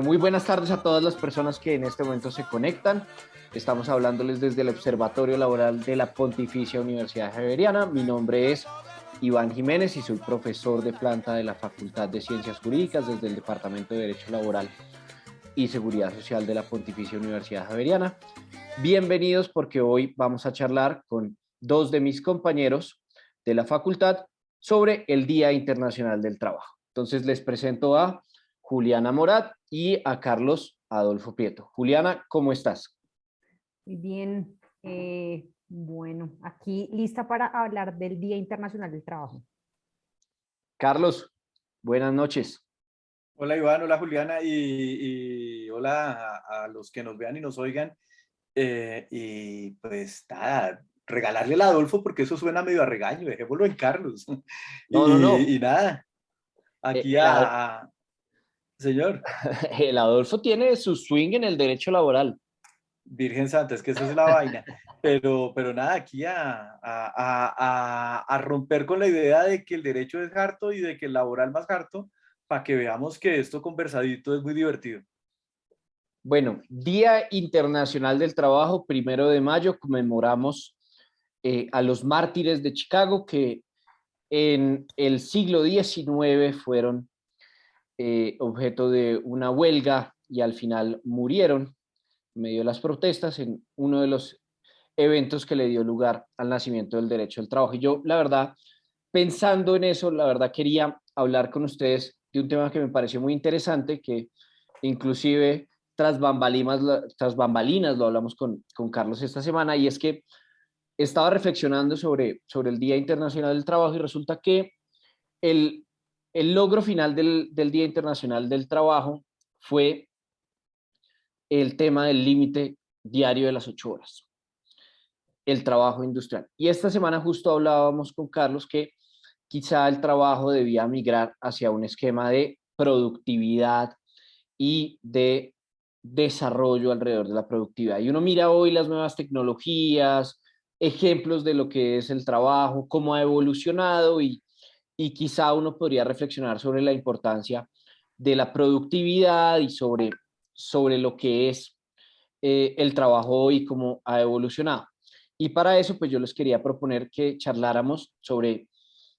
Bueno, muy buenas tardes a todas las personas que en este momento se conectan. Estamos hablándoles desde el Observatorio Laboral de la Pontificia Universidad Javeriana. Mi nombre es Iván Jiménez y soy profesor de planta de la Facultad de Ciencias Jurídicas desde el Departamento de Derecho Laboral y Seguridad Social de la Pontificia Universidad Javeriana. Bienvenidos porque hoy vamos a charlar con dos de mis compañeros de la facultad sobre el Día Internacional del Trabajo. Entonces les presento a Juliana Morat y a Carlos Adolfo Prieto. Juliana, ¿cómo estás? Muy bien, bueno, aquí lista para hablar del Día Internacional del Trabajo. Carlos, buenas noches. Hola Iván, hola Juliana y hola a los que nos vean y nos oigan. Y pues nada, regalarle al Adolfo porque eso suena medio a regaño, dejémoslo en Carlos. No. Y nada, aquí señor. El Adolfo tiene su swing en el derecho laboral. Virgen Santa, es que esa es la vaina. Pero nada, aquí a romper con la idea de que el derecho es harto y de que el laboral más harto, para que veamos que esto conversadito es muy divertido. Bueno, Día Internacional del Trabajo, 1 de mayo, conmemoramos a los mártires de Chicago que en el siglo XIX fueron objeto de una huelga y al final murieron en medio de las protestas en uno de los eventos que le dio lugar al nacimiento del derecho del trabajo. Y yo, la verdad, pensando en eso, la verdad quería hablar con ustedes de un tema que me pareció muy interesante, que inclusive tras bambalinas lo hablamos con Carlos esta semana, y es que estaba reflexionando sobre el Día Internacional del Trabajo y resulta que el, el logro final del Día Internacional del Trabajo fue el tema del límite diario de las 8 horas, el trabajo industrial. Y esta semana justo hablábamos con Carlos que quizá el trabajo debía migrar hacia un esquema de productividad y de desarrollo alrededor de la productividad. Y uno mira hoy las nuevas tecnologías, ejemplos de lo que es el trabajo, cómo ha evolucionado y quizá uno podría reflexionar sobre la importancia de la productividad y sobre lo que es el trabajo y cómo ha evolucionado. Y para eso, pues yo les quería proponer que charláramos sobre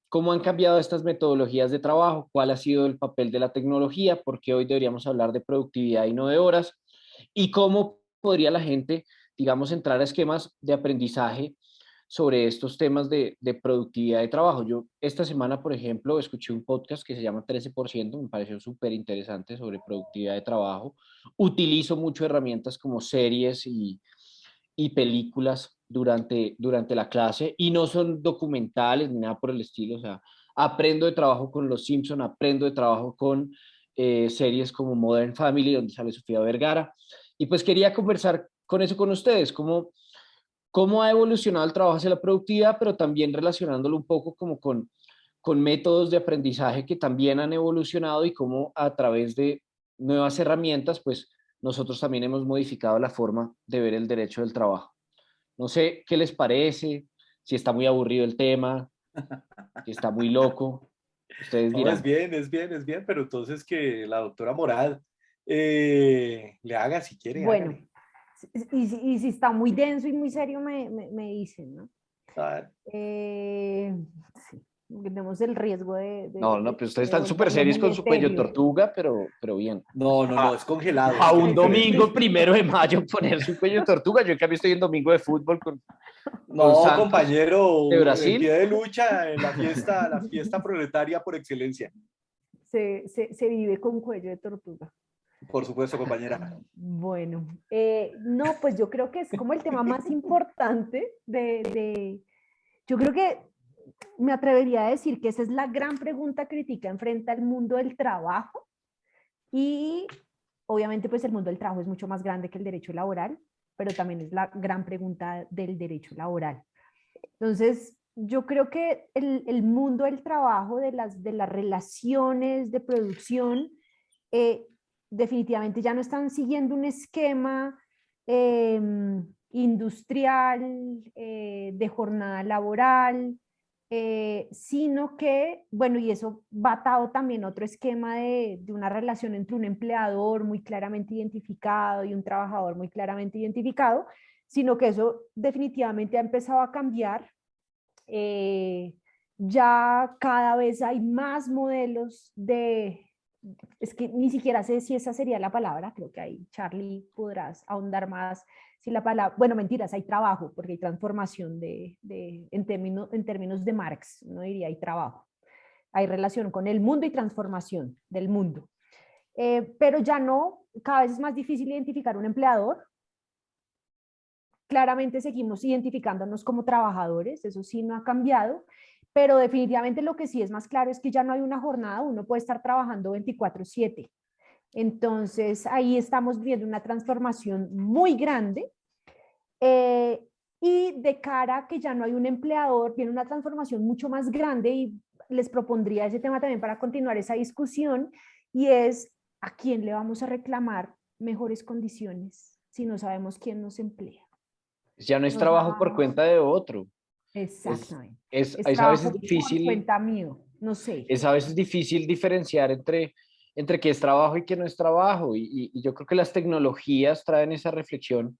cómo han cambiado estas metodologías de trabajo, cuál ha sido el papel de la tecnología, porque hoy deberíamos hablar de productividad y no de horas, y cómo podría la gente, digamos, entrar a esquemas de aprendizaje sobre estos temas de productividad de trabajo. Yo esta semana, por ejemplo, escuché un podcast que se llama 13%, me pareció súper interesante sobre productividad de trabajo. Utilizo mucho herramientas como series y películas durante la clase y no son documentales ni nada por el estilo. O sea, aprendo de trabajo con Los Simpson, aprendo de trabajo con series como Modern Family, donde sale Sofía Vergara. Y pues quería conversar con eso con ustedes, cómo ha evolucionado el trabajo hacia la productividad, pero también relacionándolo un poco como con métodos de aprendizaje que también han evolucionado y cómo a través de nuevas herramientas, pues nosotros también hemos modificado la forma de ver el derecho del trabajo. No sé qué les parece, si está muy aburrido el tema, si está muy loco, ustedes No, dirán. es bien, pero entonces que la doctora Morad le haga si quiere, Bueno, hágale. y si está muy denso y muy serio, me dicen, ¿no? Ah, Eh, sí, porque tenemos el riesgo No, pues ustedes de están súper volverlo serios muy con su cuello etéreo. tortuga, pero bien. no, es congelado, A eso un tiene que ver. domingo 1 de mayo ponerse un cuello tortuga. Yo en cambio estoy en domingo de fútbol con No, Santos de compañero, en pie Brasil. de lucha, en la fiesta proletaria por excelencia. Se vive con cuello de tortuga. Por supuesto, compañera. Bueno, no, pues yo creo que es como el tema más importante yo creo que me atrevería a decir que esa es la gran pregunta crítica enfrente al mundo del trabajo y obviamente pues el mundo del trabajo es mucho más grande que el derecho laboral, pero también es la gran pregunta del derecho laboral. Entonces, yo creo que el mundo del trabajo, de las relaciones de producción, eh, definitivamente ya no están siguiendo un esquema industrial, de jornada laboral, sino que, bueno, y eso va atado también a otro esquema de una relación entre un empleador muy claramente identificado y un trabajador muy claramente identificado, sino que eso definitivamente ha empezado a cambiar. Ya cada vez hay más modelos es que ni siquiera sé si esa sería la palabra, creo que ahí Charlie podrás ahondar más si la palabra, bueno, mentiras, hay trabajo, porque hay transformación en términos de Marx, no diría hay trabajo, hay relación con el mundo y transformación del mundo. Pero ya no, cada vez es más difícil identificar un empleador. Claramente seguimos identificándonos como trabajadores, eso sí no ha cambiado, pero definitivamente lo que sí es más claro es que ya no hay una jornada, uno puede estar trabajando 24/7. Entonces ahí estamos viendo una transformación muy grande, eh, y de cara a que ya no hay un empleador, viene una transformación mucho más grande y les propondría ese tema también para continuar esa discusión, y es a quién le vamos a reclamar mejores condiciones si no sabemos quién nos emplea. Ya no es Nos trabajo por da cuenta de otro. Es, Exactamente. Es es a veces trabajo por difícil, cuenta mío, no sé. es a veces difícil diferenciar entre qué es trabajo y qué no es trabajo. Y yo creo que las tecnologías traen esa reflexión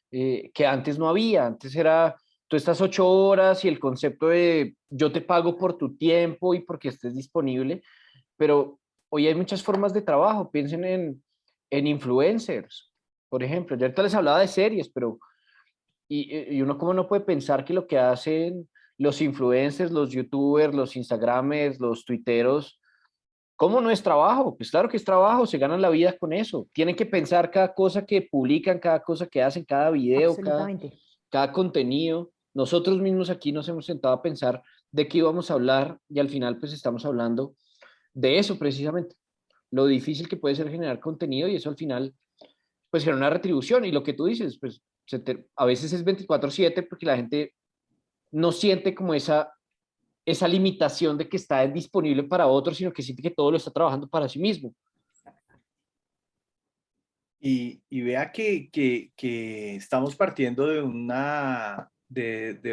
que antes no había. Antes era, tú estás 8 horas y el concepto de yo te pago por tu tiempo y porque estés disponible, pero hoy hay muchas formas de trabajo. Piensen en influencers, por ejemplo. Yo ahorita les hablaba de series, pero y uno como no puede pensar que lo que hacen los influencers, los youtubers, los instagramers, los tuiteros, ¿cómo no es trabajo? Pues claro que es trabajo, se ganan la vida con eso. Tienen que pensar cada cosa que publican, cada cosa que hacen, cada video, Absolutamente. cada contenido. Nosotros mismos aquí nos hemos sentado a pensar de qué íbamos a hablar y al final pues estamos hablando de eso precisamente. Lo difícil que puede ser generar contenido y eso al final pues genera una retribución. Y lo que tú dices, pues a veces es 24/7 porque la gente no siente como esa limitación de que está disponible para otros, sino que siente que todo lo está trabajando para sí mismo. Y vea que estamos partiendo de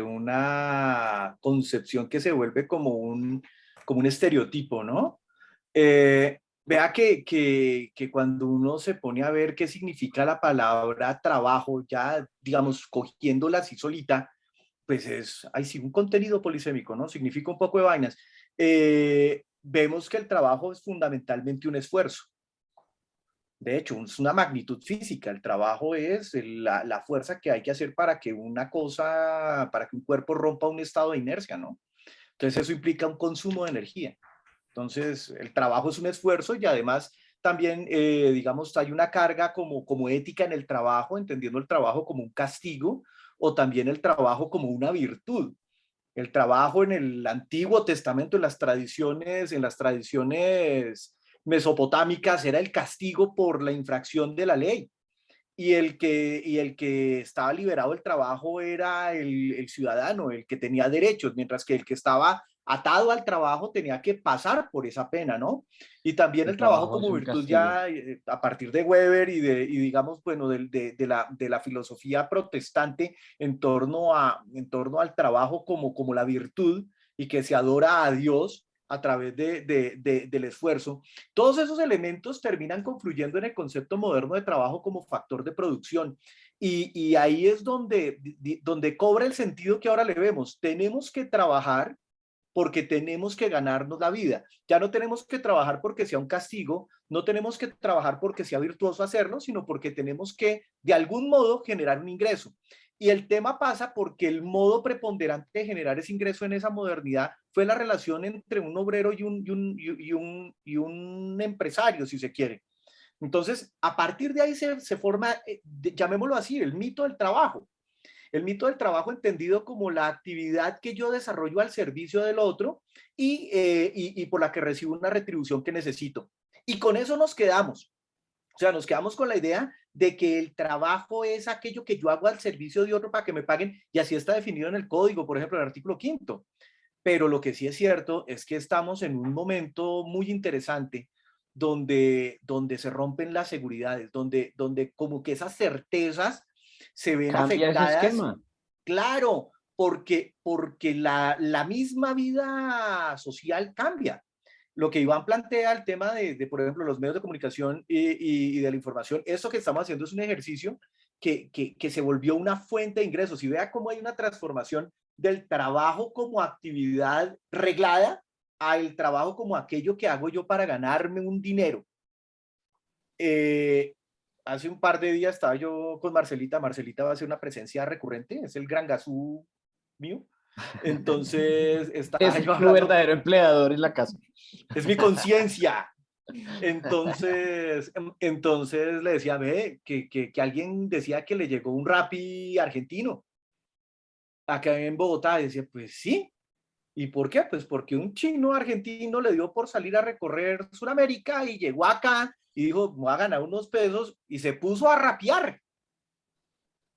una concepción que se vuelve como un estereotipo, ¿no? Vea que cuando uno se pone a ver qué significa la palabra trabajo, ya digamos, cogiéndola así solita, pues ahí sí, un contenido polisémico, ¿no? Significa un poco de vainas. Vemos que el trabajo es fundamentalmente un esfuerzo. De hecho, es una magnitud física. El trabajo es la fuerza que hay que hacer para que para que un cuerpo rompa un estado de inercia, ¿no? Entonces eso implica un consumo de energía. Entonces el trabajo es un esfuerzo y además también, digamos, hay una carga como ética en el trabajo, entendiendo el trabajo como un castigo o también el trabajo como una virtud. El trabajo en el Antiguo Testamento, en las tradiciones mesopotámicas, era el castigo por la infracción de la ley. Y el que estaba liberado del trabajo era el ciudadano, el que tenía derechos, mientras que el que estaba atado al trabajo tenía que pasar por esa pena, ¿no? Y también El el trabajo trabajo es como un virtud castigo. ya a partir de Weber y digamos, bueno, de la filosofía protestante en torno al trabajo como la virtud y que se adora a Dios a través del esfuerzo. Todos esos elementos terminan confluyendo en el concepto moderno de trabajo como factor de producción. Y ahí es donde cobra el sentido que ahora le vemos. Tenemos que trabajar porque tenemos que ganarnos la vida. Ya no tenemos que trabajar porque sea un castigo, no tenemos que trabajar porque sea virtuoso hacerlo, sino porque tenemos que, de algún modo, generar un ingreso. Y el tema pasa porque el modo preponderante de generar ese ingreso en esa modernidad fue la relación entre un obrero y un empresario, si se quiere. Entonces, a partir de ahí se forma, llamémoslo así, el mito del trabajo. El mito del trabajo entendido como la actividad que yo desarrollo al servicio del otro y por la que recibo una retribución que necesito. Y con eso nos quedamos. O sea, nos quedamos con la idea de que el trabajo es aquello que yo hago al servicio de otro para que me paguen, y así está definido en el código, por ejemplo, en el artículo 5º. Pero lo que sí es cierto es que estamos en un momento muy interesante donde se rompen las seguridades, donde como que esas certezas se ven Cambia ese afectadas. esquema. Claro, porque la misma vida social cambia. Lo que Iván plantea, el tema por ejemplo, los medios de comunicación y de la información, esto que estamos haciendo es un ejercicio que se volvió una fuente de ingresos. Y vea cómo hay una transformación del trabajo como actividad reglada al trabajo como aquello que hago yo para ganarme un dinero. Hace un par de días estaba yo con Marcelita. Marcelita va a ser una presencia recurrente, es el gran gasú mío. Entonces, estaba Es yo tu hablando. verdadero empleador en la casa. Es mi conciencia. Entonces le decía, ve, que alguien decía que le llegó un Rappi argentino acá en Bogotá. Y decía, pues sí. ¿Y por qué? Pues porque un chino argentino le dio por salir a recorrer Sudamérica y llegó acá y dijo, me voy a ganar unos pesos y se puso a rapear.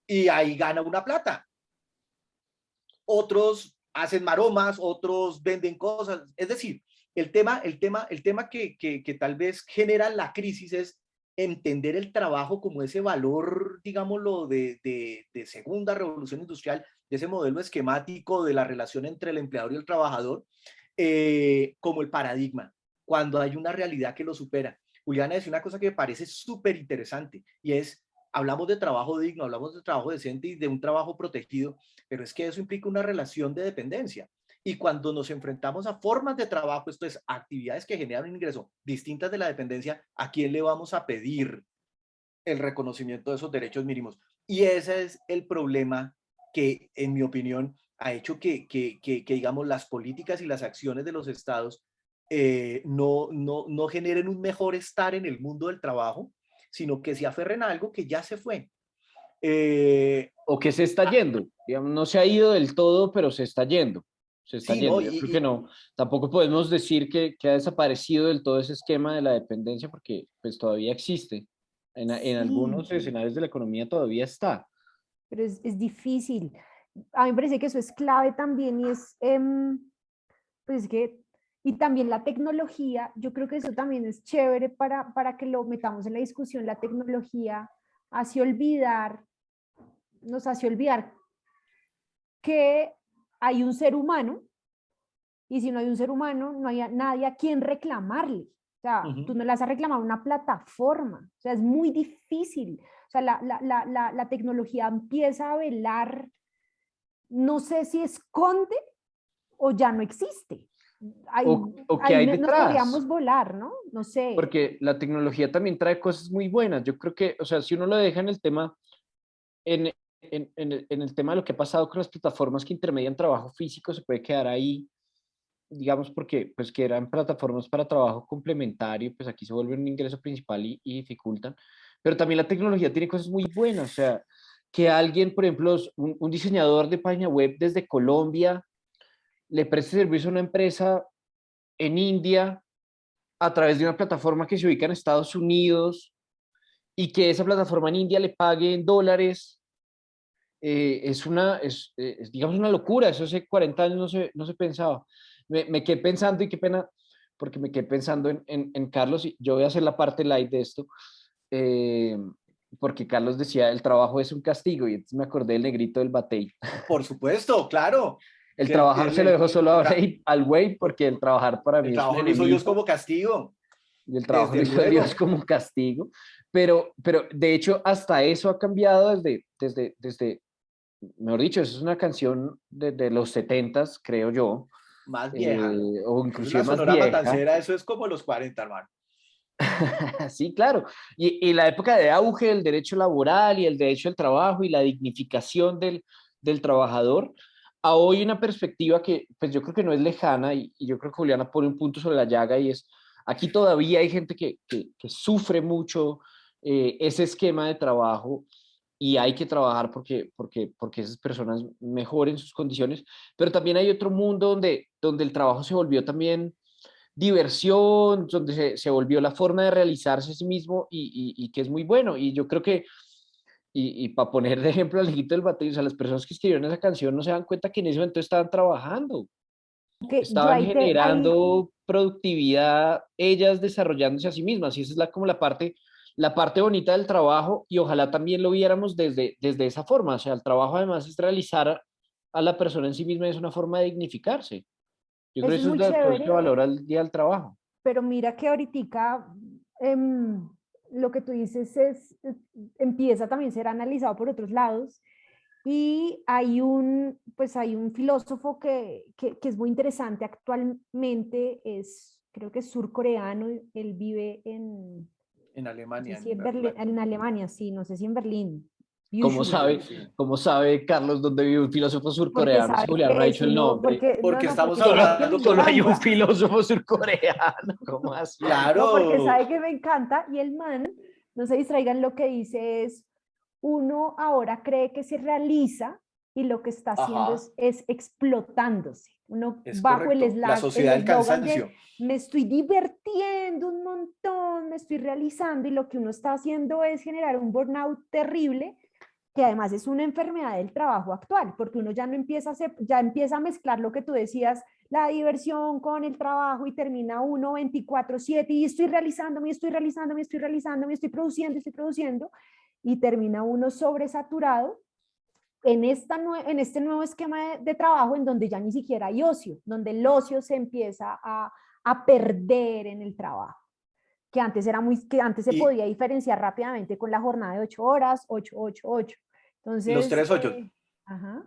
Y ahí gana una plata. Otros hacen maromas, otros venden cosas. Es decir, el tema que tal vez genera la crisis es entender el trabajo como ese valor, digámoslo, de segunda revolución industrial, de ese modelo esquemático de la relación entre el empleador y el trabajador, como el paradigma, cuando hay una realidad que lo supera. Juliana decía una cosa que me parece súper interesante y es, hablamos de trabajo digno, hablamos de trabajo decente y de un trabajo protegido, pero es que eso implica una relación de dependencia. Y cuando nos enfrentamos a formas de trabajo, esto es, actividades que generan un ingreso distintas de la dependencia, ¿a quién le vamos a pedir el reconocimiento de esos derechos mínimos? Y ese es el problema que, en mi opinión, ha hecho que digamos, las políticas y las acciones de los estados no generen un mejor estar en el mundo del trabajo, sino que se aferren a algo que ya se fue. O que se está yendo. Digamos, no se ha ido del todo, pero se está yendo. Se está Sí, ¿no? yendo. Yo creo que no. Tampoco podemos decir que ha desaparecido del todo ese esquema de la dependencia porque pues todavía existe. En Sí, algunos escenarios de la economía todavía está. pero es difícil. A mí me parece que eso es clave también y es, pues que, y también la tecnología, yo creo que eso también es chévere para que lo metamos en la discusión. La tecnología hace olvidar, nos hace olvidar que hay un ser humano y si no hay un ser humano, no hay nadie a quien reclamarle. O sea, tú no le vas a reclamar una plataforma. O sea, es muy difícil. O sea, la tecnología empieza a velar, no sé si esconde o ya no existe. Ahí, O qué ahí hay nos detrás. podríamos volar, ¿no? No sé. Porque la tecnología también trae cosas muy buenas. Yo creo que, o sea, si uno lo deja en el tema, en el tema de lo que ha pasado con las plataformas que intermedian trabajo físico, se puede quedar ahí, digamos, porque pues que eran plataformas para trabajo complementario, pues aquí se vuelve un ingreso principal y dificultan. Pero también la tecnología tiene cosas muy buenas, o sea, que alguien, por ejemplo, un diseñador de página web desde Colombia le preste servicio a una empresa en India a través de una plataforma que se ubica en Estados Unidos y que esa plataforma en India le pague en dólares, digamos, una locura. Eso hace 40 años no se pensaba. Me quedé pensando, y qué pena, porque me quedé pensando en Carlos, y yo voy a hacer la parte light de esto, eh, porque Carlos decía, el trabajo es un castigo, y entonces me acordé del negrito del Batey. Por supuesto, claro. El Que el, trabajar el, se lo el, dejo solo el a tra- al güey, porque el trabajar para el mí es un trabajo lo hizo Dios enemigo. como castigo, Y el trabajo lo desde hizo Dios luego. como castigo, pero de hecho hasta eso ha cambiado desde mejor dicho, eso es una canción de los setentas, creo yo, Más vieja, ¿no? o Es inclusive una más sonora vieja. matancera, eso es como los 40, hermano. Sí, claro. Y la época de auge del derecho laboral y el derecho al trabajo y la dignificación del trabajador, a hoy una perspectiva que pues yo creo que no es lejana y yo creo que Juliana pone un punto sobre la llaga y es, aquí todavía hay gente que sufre mucho ese esquema de trabajo y hay que trabajar porque esas personas mejoren sus condiciones, pero también hay otro mundo donde el trabajo se volvió también diversión, donde se volvió la forma de realizarse a sí mismo y que es muy bueno. Y yo creo que, y para poner de ejemplo al hijito del bateo, o sea, las personas que escribieron esa canción no se dan cuenta que en ese momento estaban trabajando, Que yo estaban generando productividad, ellas desarrollándose a sí mismas. Y esa es como la parte bonita del trabajo y ojalá también lo viéramos desde esa forma. O sea, el trabajo además es realizar a la persona en sí misma, es una forma de dignificarse. Yo creo Eso que es eso es muy de las cosas que chévere, valora el día del trabajo. pero mira que ahorita lo que tú dices empieza también a ser analizado por otros lados. Y pues hay un filósofo que es muy interesante actualmente, creo que es surcoreano, él vive En no sé Alemania, si en en Berlín, Alemania. en Alemania, sí, no sé si en Berlín, ¿Cómo Byung-Chul, sabe, Sí, sí. cómo sabe Carlos dónde vive un filósofo porque surcoreano? Si sabe Julián no ha que es dicho el uno, nombre. Porque no, estamos porque sabe que hablando me Solo hay un encanta. filósofo surcoreano. ¿Cómo así? No, porque Claro. sabe que me encanta y el man, no se distraigan, lo que dice es, uno ahora cree que se realiza y lo que está haciendo Ajá, es explotándose. Uno es bajo correcto. La el sociedad del eslogan de cansancio. me estoy divirtiendo un montón, me estoy realizando y lo que uno está haciendo es generar un burnout terrible que además es una enfermedad del trabajo actual, porque uno ya no empieza a hacer, ya empieza a mezclar lo que tú decías, la diversión con el trabajo y termina uno 24/7 y estoy realizando, estoy produciendo y termina uno sobresaturado en este nuevo esquema de trabajo en donde ya ni siquiera hay ocio, donde el ocio se empieza a perder en el trabajo, que antes se Y podía diferenciar rápidamente con la jornada de 8 horas, 8 8 8. los Entonces, 3 8. ajá.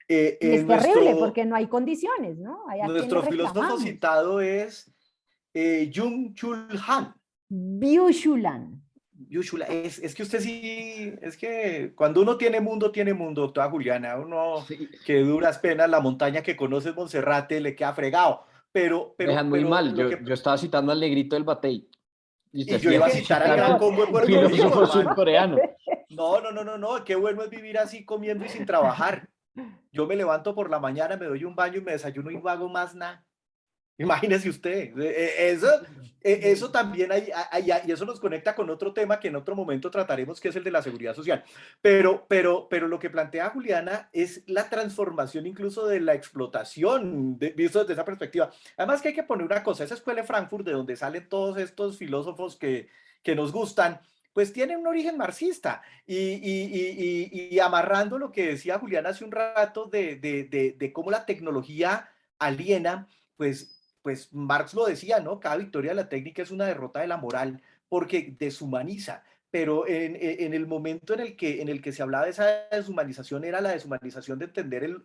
Y es terrible Nuestro, porque no hay condiciones, ¿no? Hay a quien le nuestro filósofo reclamamos. citado es Jung-Chul Han. Biushulan. Yushula, es que usted sí, es que cuando uno tiene mundo, doctora Juliana, uno Sí, que duras penas, la montaña que conoce es Monserrate, le queda fregado. me dejan muy Pero mal. lo Yo que, estaba citando al negrito del Batey. Y usted y yo tiene iba a que citar al citar gran Peor. combo de un Puerto Ese es Rico, filósofo hermano. surcoreano. No, no, no, no, no, qué bueno es vivir así comiendo y sin trabajar. Yo me levanto por la mañana, me doy un baño y me desayuno y no hago más nada. Imagínese usted, eso también y eso nos conecta con otro tema que en otro momento trataremos, que es el de la seguridad social. Pero lo que plantea Juliana es la transformación incluso de la explotación, visto desde esa perspectiva. Además que hay que poner una cosa, esa escuela de Frankfurt, de donde salen todos estos filósofos que nos gustan, pues tiene un origen marxista. Y amarrando lo que decía Juliana hace un rato de cómo la tecnología aliena, pues Marx lo decía, ¿no? Cada victoria de la técnica es una derrota de la moral porque deshumaniza. Pero en el momento en el que se hablaba de esa deshumanización era la deshumanización de entender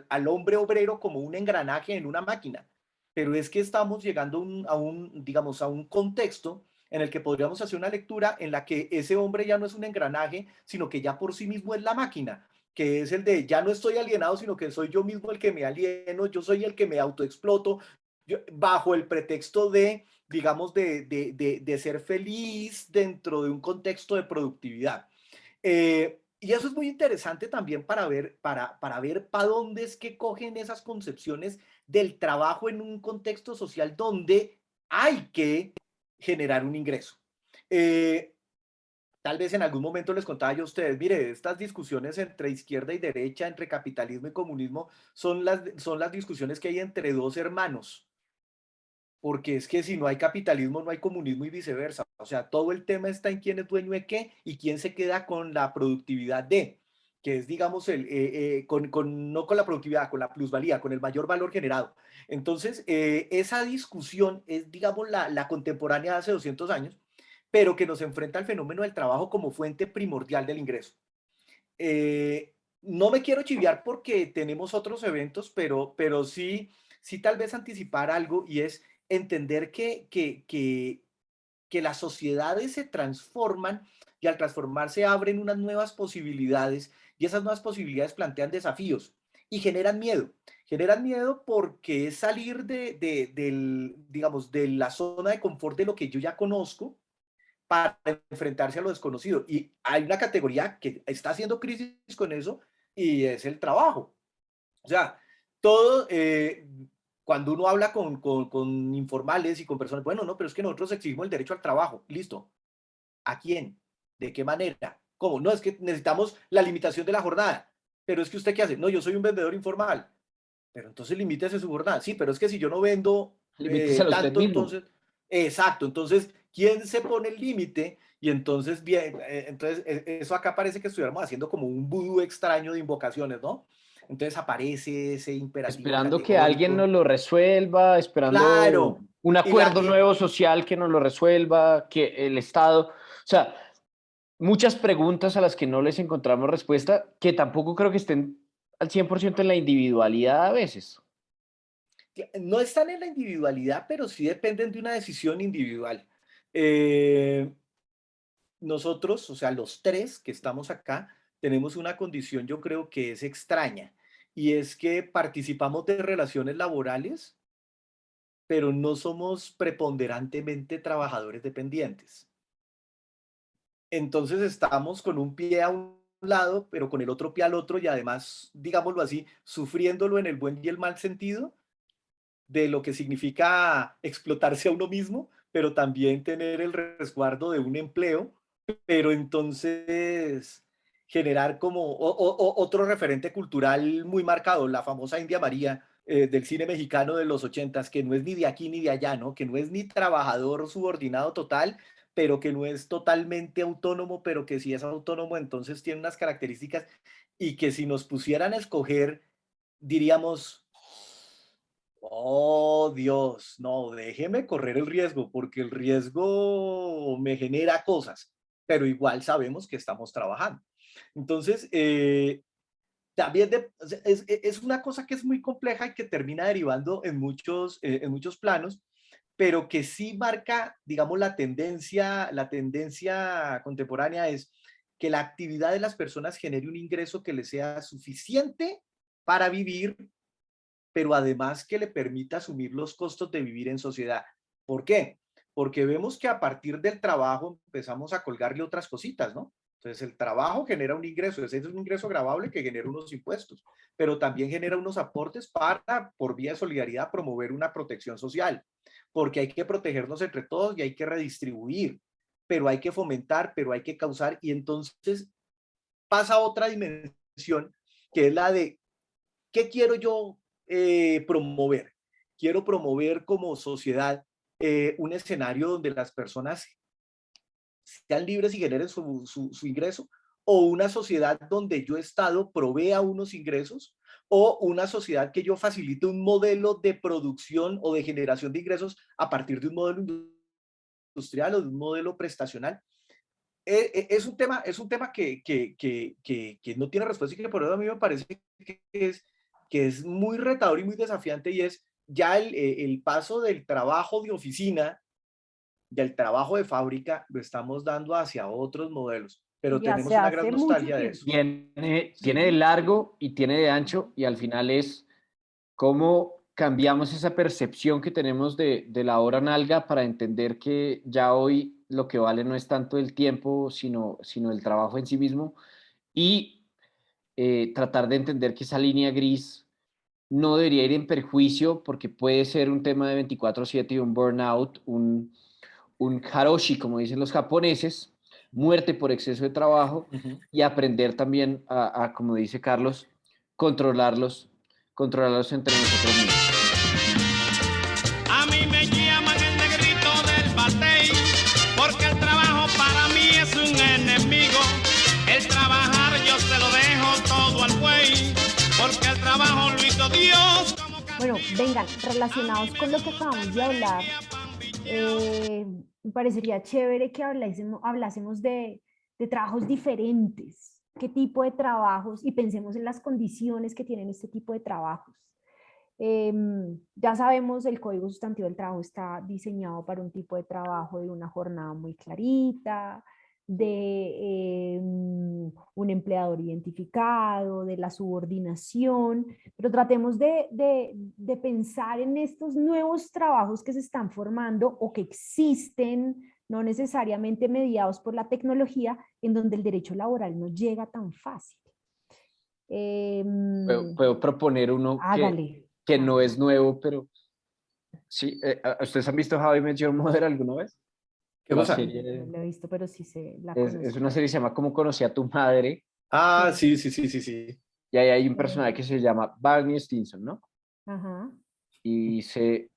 al hombre obrero como un engranaje en una máquina. Pero es que estamos llegando digamos, a un contexto en el que podríamos hacer una lectura en la que ese hombre ya no es un engranaje, sino que ya por sí mismo es la máquina, que es el de ya no estoy alienado, sino que soy yo mismo el que me alieno, yo soy el que me autoexploto, bajo el pretexto de, digamos, de ser feliz dentro de un contexto de productividad. Y eso es muy interesante también para ver para dónde es que cogen esas concepciones del trabajo en un contexto social donde hay que generar un ingreso. Eh, Tal vez en algún momento les contaba yo a ustedes, mire, estas discusiones entre izquierda y derecha, entre capitalismo y comunismo, son las discusiones que hay entre dos hermanos, porque es que si no hay capitalismo, no hay comunismo y viceversa. O sea, todo el tema está en quién es dueño de qué y quién se queda con la productividad de, que es, digamos, no con la productividad, con la plusvalía, con el mayor valor generado. Entonces, esa discusión es, digamos, la contemporánea de hace 200 años, pero que nos enfrenta al fenómeno del trabajo como fuente primordial del ingreso. No me quiero chiviar porque tenemos otros eventos, pero sí tal vez anticipar algo y es entender que las sociedades se transforman y al transformarse abren unas nuevas posibilidades y esas nuevas posibilidades plantean desafíos y generan miedo. Generan miedo porque es salir digamos, de la zona de confort de lo que yo ya conozco para enfrentarse a lo desconocido. Y hay una categoría que está haciendo crisis con eso y es el trabajo. O sea, todo, cuando uno habla con informales y con personas, bueno, no, pero es que nosotros exigimos el derecho al trabajo. Listo. ¿A quién? ¿De qué manera? ¿Cómo? No, es que necesitamos la limitación de la jornada. Pero es que usted qué hace? No, yo soy un vendedor informal. Pero entonces limítese su jornada. Sí, pero es que si yo no vendo Limíteselo a usted tanto, mismo. entonces, exacto, entonces, ¿quién se pone el límite? Y entonces, bien, entonces, eso acá parece que estuviéramos haciendo como un vudú extraño de invocaciones, ¿no? entonces aparece ese imperativo Esperando que alguien categórico. nos lo resuelva, esperando Claro, un y la, acuerdo nuevo social que nos lo resuelva, que el Estado, o sea, muchas preguntas a las que no les encontramos respuesta, que tampoco creo que estén al 100% en la individualidad a veces. no están en la individualidad, pero sí dependen de una decisión individual. Eh, nosotros, o sea, los tres que estamos acá, tenemos una condición, yo creo que es extraña, y es que participamos de relaciones laborales, pero no somos preponderantemente trabajadores dependientes. Entonces estamos con un pie a un lado, pero con el otro pie al otro, y además, digámoslo así, sufriéndolo en el buen y el mal sentido de lo que significa explotarse a uno mismo, pero también tener el resguardo de un empleo, pero entonces generar como otro referente cultural muy marcado, la famosa India María del cine mexicano de los 80s, que no es ni de aquí ni de allá, ¿no? Que no es ni trabajador subordinado total, pero que no es totalmente autónomo, pero que si es autónomo entonces tiene unas características, y que si nos pusieran a escoger, diríamos, oh, Dios, no, déjeme correr el riesgo, porque el riesgo me genera cosas, pero igual sabemos que estamos trabajando. Entonces, también es una cosa que es muy compleja y que termina derivando en muchos planos, pero que sí marca, digamos, la tendencia contemporánea es que la actividad de las personas genere un ingreso que les sea suficiente para vivir, pero además que le permita asumir los costos de vivir en sociedad. ¿Por qué? Porque vemos que a partir del trabajo empezamos a colgarle otras cositas, ¿no? Entonces el trabajo genera un ingreso, ese es un ingreso gravable que genera unos impuestos, pero también genera unos aportes para, por vía de solidaridad, promover una protección social, porque hay que protegernos entre todos y hay que redistribuir, pero hay que fomentar, pero hay que causar, y entonces pasa otra dimensión, que es la de ¿qué quiero yo promover? Quiero promover como sociedad un escenario donde las personas sean libres y generen su ingreso, o una sociedad donde yo Estado provea unos ingresos, o una sociedad que yo facilite un modelo de producción o de generación de ingresos a partir de un modelo industrial o de un modelo prestacional. Es un tema que no tiene respuesta, y que por eso a mí me parece que es muy retador y muy desafiante, y es ya el paso del trabajo de oficina, del trabajo de fábrica, lo estamos dando hacia otros modelos, pero Ya se tenemos una gran hace mucho nostalgia de eso. tiempo. Tiene de Sí. largo y tiene de ancho, y al final es cómo cambiamos esa percepción que tenemos de la hora nalga para entender que ya hoy lo que vale no es tanto el tiempo, sino el trabajo en sí mismo, y tratar de entender que esa línea gris no debería ir en perjuicio, porque puede ser un tema de 24/7 y un burnout, un haroshi, como dicen los japoneses, muerte por exceso de trabajo, Ujú. y aprender también como dice Carlos, controlarlos, controlarlos entre nosotros mismos. A mí me llaman el negrito del batey, porque el trabajo para mí es un enemigo. El trabajar yo se lo dejo todo al buey, porque el trabajo lo hizo Dios. Bueno, vengan, relacionados con lo que acabamos de hablar, me parecería chévere que hablásemos de trabajos diferentes, qué tipo de trabajos, y pensemos en las condiciones que tienen este tipo de trabajos. Ya sabemos, el Código Sustantivo del Trabajo está diseñado para un tipo de trabajo de una jornada muy clarita, de un empleador identificado, de la subordinación, pero tratemos de pensar en estos nuevos trabajos que se están formando o que existen, no necesariamente mediados por la tecnología, en donde el derecho laboral no llega tan fácil. Puedo proponer uno Hágale. que no es nuevo, pero sí. ¿Ustedes han visto How I Met Your Mother alguna vez? ¿Qué La cosa? No serie lo he visto, pero sí se la es conozco. una serie que se llama ¿Cómo conocí a tu madre? Ah, Sí. sí, sí, sí, sí, sí. Y ahí hay un personaje que se llama Barney Stinson, ¿no? Ajá. Y dice,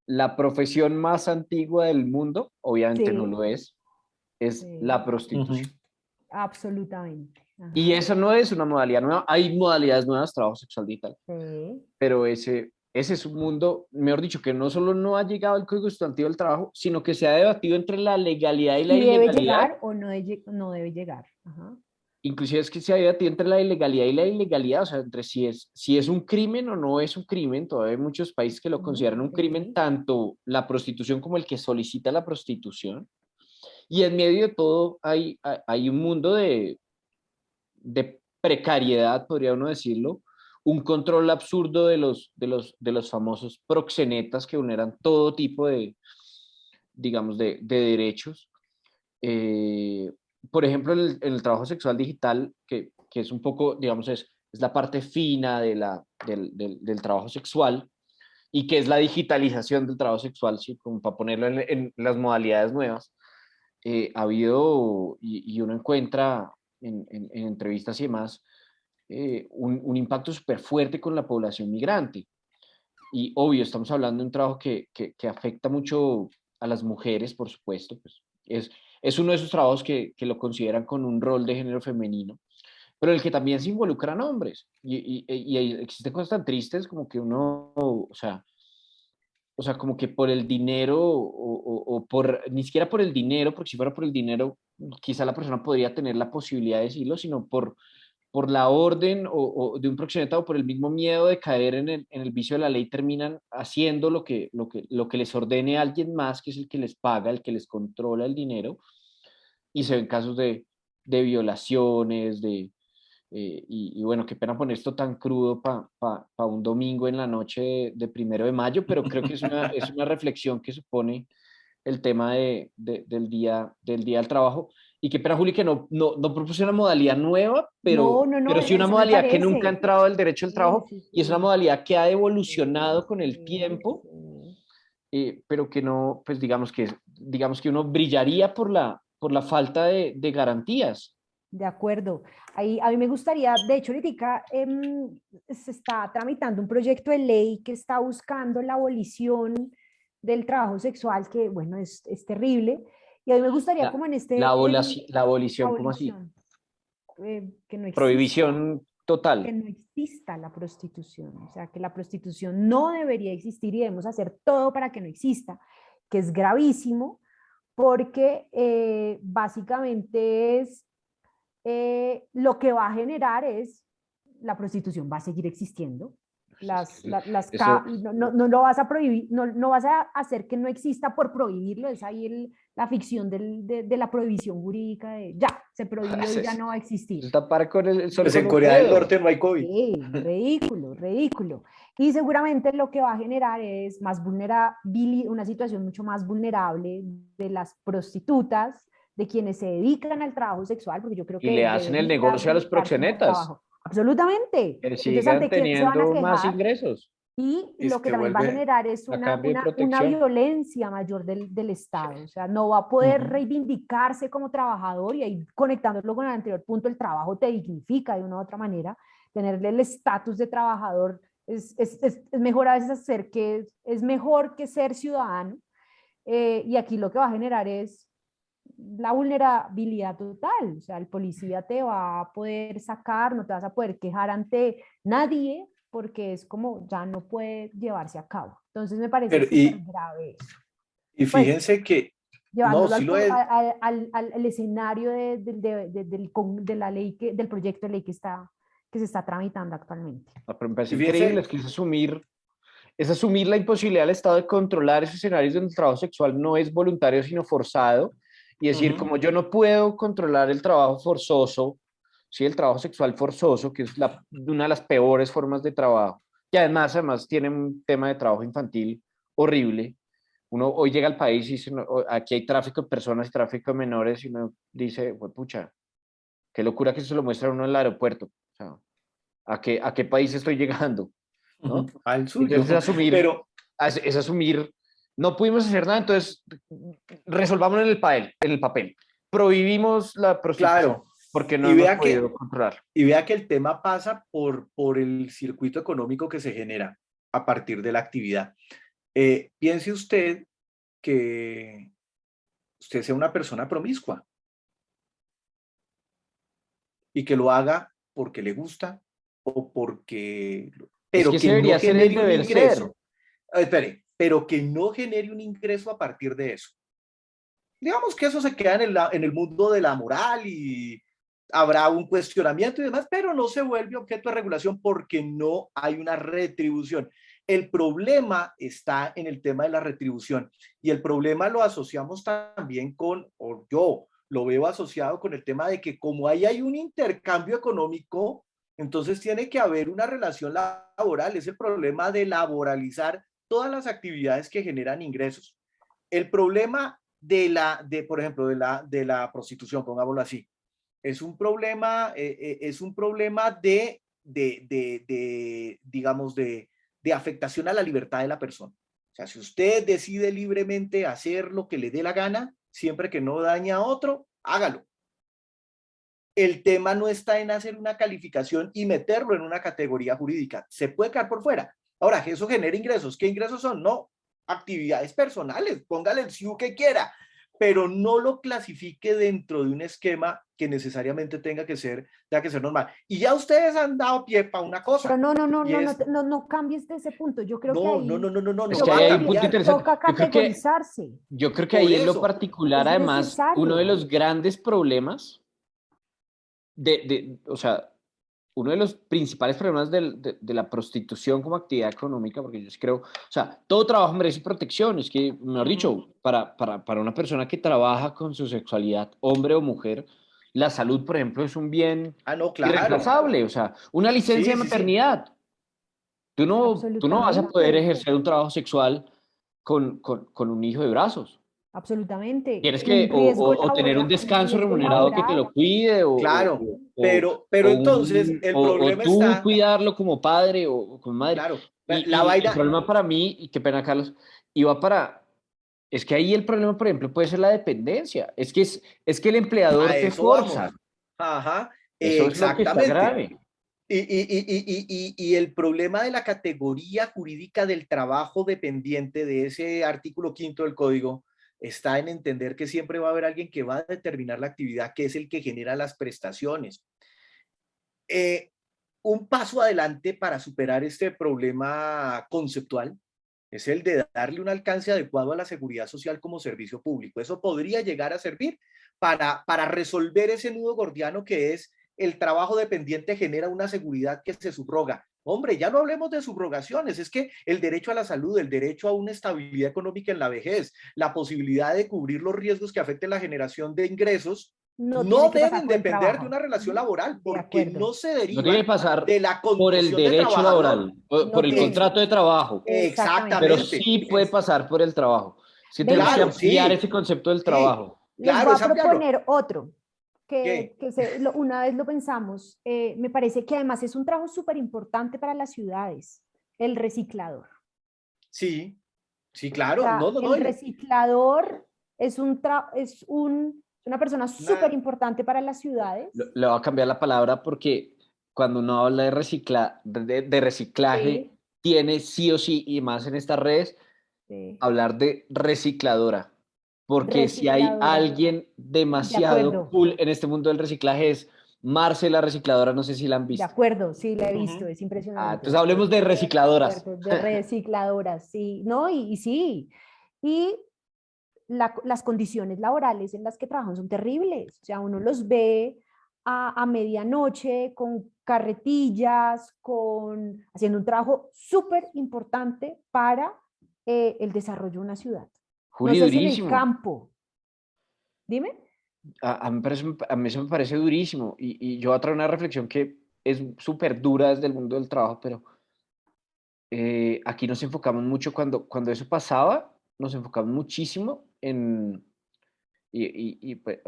la profesión más antigua del mundo, obviamente no Sí, lo es sí, la Ujú. prostitución. absolutamente. Y Ajá, esa no es una modalidad nueva. Hay modalidades nuevas, trabajo sexual digital, sí. pero ese es un mundo, mejor dicho, que no solo no ha llegado al Código Sustantivo del Trabajo, sino que se ha debatido entre la legalidad y la Si debe ilegalidad. llegar o no, no debe llegar. Ajá. Inclusive es que se ha debatido entre la ilegalidad y la ilegalidad, o sea, entre si es un crimen o no es un crimen. Todavía hay muchos países que lo consideran un crimen, Ok. tanto la prostitución como el que solicita la prostitución. Y en medio de todo hay un mundo de precariedad, podría uno decirlo, un control absurdo de los famosos proxenetas que vulneran todo tipo digamos, de derechos. Eh, por ejemplo, en el trabajo sexual digital, que es un poco, digamos, es la parte fina del trabajo sexual y que es la digitalización del trabajo sexual, ¿sí? Como para ponerlo en las modalidades nuevas. Ha habido, y uno encuentra en entrevistas y demás, un impacto súper fuerte con la población migrante. Y obvio, estamos hablando de un trabajo que afecta mucho a las mujeres, por supuesto, pues es uno de esos trabajos que lo consideran con un rol de género femenino, pero el que también se involucran hombres. Y existen cosas tan tristes como que uno, o sea, como que por el dinero, o por, ni siquiera por el dinero, porque si fuera por el dinero, quizá la persona podría tener la posibilidad de decirlo, sino por la orden o de un proxeneta, o por el mismo miedo de caer en el vicio de la ley, terminan haciendo lo que les ordene alguien más, que es el que les paga, el que les controla el dinero, y se ven casos de violaciones, y bueno, qué pena poner esto tan crudo para un domingo en la noche de 1 de mayo, pero creo que es una reflexión que supone el tema del día del trabajo. Y qué pena, Juli, que no propuse una modalidad nueva, No, pero, no, no, pero sí una eso me modalidad que nunca ha parece. entrado al derecho al Sí, trabajo, sí, y es una sí. modalidad que ha Sí, evolucionado con el sí, tiempo, sí. pero que no, pues digamos que uno brillaría por la falta de garantías. De acuerdo. Ahí, a mí me gustaría, de hecho, ahorita se está tramitando un proyecto de ley que está buscando la abolición del trabajo sexual, que bueno, es terrible. Y a mí me gustaría La, como la, en abolaci- la abolición, ¿cómo así? abolición, que no exista, Prohibición que total. no exista la prostitución, o sea, que la prostitución no debería existir y debemos hacer todo para que no exista, que es gravísimo porque básicamente lo que va a generar es la prostitución va a seguir existiendo. Pues es que eso, No, no, no lo vas a prohibir, no, no vas a hacer que no exista por prohibirlo, es ahí la ficción de la prohibición jurídica de ya, se prohibió y ya es, no va a existir. es tapar con el sol Pues con en un Corea del dedo. Norte no hay COVID. Sí, ridículo, ridículo. Y seguramente lo que va a generar es más vulnerabilidad, una situación mucho más vulnerable de las prostitutas, de quienes se dedican al trabajo sexual, porque yo creo Y que le hacen el debería negocio a los dedicarse al proxenetas, trabajo. Absolutamente. que Entonces, sigan ¿ante quién se van a teniendo más quejar? ingresos Y Y lo que se también va a vuelve... generar es a cambio de una protección. violencia mayor del Sí. Estado. O sea, no va a poder Ujú. reivindicarse como trabajador y ahí conectándolo con el anterior punto, el trabajo te dignifica de una u otra manera. Tenerle el estatus de trabajador es mejor a veces hacer que es mejor que ser ciudadano. Y aquí lo que va a generar es la vulnerabilidad total. O sea, el policía te va a poder sacar, no te vas a poder quejar ante nadie porque es como ya no puede llevarse a cabo. Entonces me parece Pero, súper grave eso. y Pues fíjense que, no, llevándolo sí lo es. al escenario de la ley, del proyecto de ley que se está tramitando actualmente. Pero me parece Y increíble, fíjense, es que es asumir la imposibilidad del Estado de controlar esos escenarios donde el trabajo sexual no es voluntario, sino forzado, y decir, ujú, como yo no puedo controlar el trabajo forzoso, ¿sí? El trabajo sexual forzoso, que es una de las peores formas de trabajo, y además tiene un tema de trabajo infantil horrible. Uno hoy llega al país y dice, "No, aquí hay tráfico de personas y tráfico de menores", y uno dice, "Pues, pucha, qué locura que eso se lo muestra a uno en el aeropuerto. O sea, ¿a qué país estoy llegando? ujú, ¿No? al Entonces suyo. Pero, es asumir, no pudimos hacer nada, entonces resolvámoslo en el papel. Prohibimos la prostitución claro, porque no y hemos vea podido controlar. y vea que el tema pasa por el circuito económico que se genera a partir de la actividad. Piense usted que usted sea una persona promiscua y que lo haga porque le gusta o porque... Es Pero que ese que no debería ser el genere un deber ser. ingreso. Espere, pero que no genere un ingreso a partir de eso. Digamos que eso se queda en el mundo de la moral y habrá un cuestionamiento y demás, pero no se vuelve objeto de regulación porque no hay una retribución. El problema está en el tema de la retribución y el problema lo asociamos también con, o yo lo veo asociado con el tema de que como ahí hay un intercambio económico, entonces tiene que haber una relación laboral. Es el problema de laboralizar todas las actividades que generan ingresos. El problema por ejemplo, de la prostitución, pongámoslo así, es un problema, digamos, de afectación a la libertad de la persona. O sea, si usted decide libremente hacer lo que le dé la gana, siempre que no dañe a otro, hágalo. El tema no está en hacer una calificación y meterlo en una categoría jurídica. Se puede quedar por fuera. Ahora, que eso genera ingresos. ¿Qué ingresos son? No, actividades personales. Póngale el SIU que quiera, pero no lo clasifique dentro de un esquema que necesariamente tenga que ser normal. Y ya ustedes han dado pie para una cosa. Pero no cambies de ese punto. Yo creo que ahí Es que ahí hay un punto interesante. toca categorizarse. Yo creo que ahí en lo particular, es además, necesario. uno de los grandes problemas o sea, uno de los principales problemas de la prostitución como actividad económica, porque yo sí creo, o sea, todo trabajo merece protección, es que, mejor dicho, para una persona que trabaja con su sexualidad, hombre o mujer, la salud, por ejemplo, es un bien no, claro, irreemplazable, o sea, una licencia de maternidad. Tú no vas a poder ejercer un trabajo sexual con un hijo de brazos. Absolutamente. Tienes que o tener un descanso remunerado que te lo cuide, claro, pero entonces el problema tú está... cuidarlo como padre o como madre. Claro, El problema para mí, y qué pena, Carlos, es que ahí el problema, por ejemplo, puede ser la dependencia. Es que el empleador te forza. Ajá, eso es lo que está grave. Y el problema de la categoría jurídica del trabajo dependiente de ese artículo 5 del código está en entender que siempre va a haber alguien que va a determinar la actividad, que es el que genera las prestaciones. Un paso adelante para superar este problema conceptual es el de darle un alcance adecuado a la seguridad social como servicio público. Eso podría llegar a servir para resolver ese nudo gordiano que es el trabajo dependiente genera una seguridad que se subroga. Hombre, ya no hablemos de subrogaciones, es que el derecho a la salud, el derecho a una estabilidad económica en la vejez, la posibilidad de cubrir los riesgos que afecten la generación de ingresos, no deben depender de una relación laboral, porque no se deriva de la condición por el derecho laboral, por el contrato de trabajo. Exactamente. Pero sí puede pasar por el trabajo. Sí tenemos que ampliar ese concepto del trabajo. Les voy a proponer otro. Una vez lo pensamos, me parece que además es un trabajo súper importante para las ciudades, el reciclador. Sí, claro. O sea, el reciclador es una persona súper importante para las ciudades. Le voy a cambiar la palabra porque cuando uno habla de reciclaje, tiene sí o sí, y más en estas redes, hablar de recicladora. Porque si hay alguien demasiado cool en este mundo del reciclaje es Marce la recicladora, no sé si la han visto. De acuerdo, sí, la he visto, es impresionante. Entonces hablemos de recicladoras. De recicladoras, sí, ¿no? Y sí, y las condiciones laborales en las que trabajan son terribles, o sea, uno los ve a medianoche con carretillas, haciendo un trabajo súper importante para el desarrollo de una ciudad. Juli, no sé durísimo. Si en el campo. Dime. A mí eso me parece durísimo y yo voy a traer una reflexión que es súper dura desde el mundo del trabajo, pero aquí nos enfocamos mucho cuando eso pasaba, nos enfocamos muchísimo en... pues,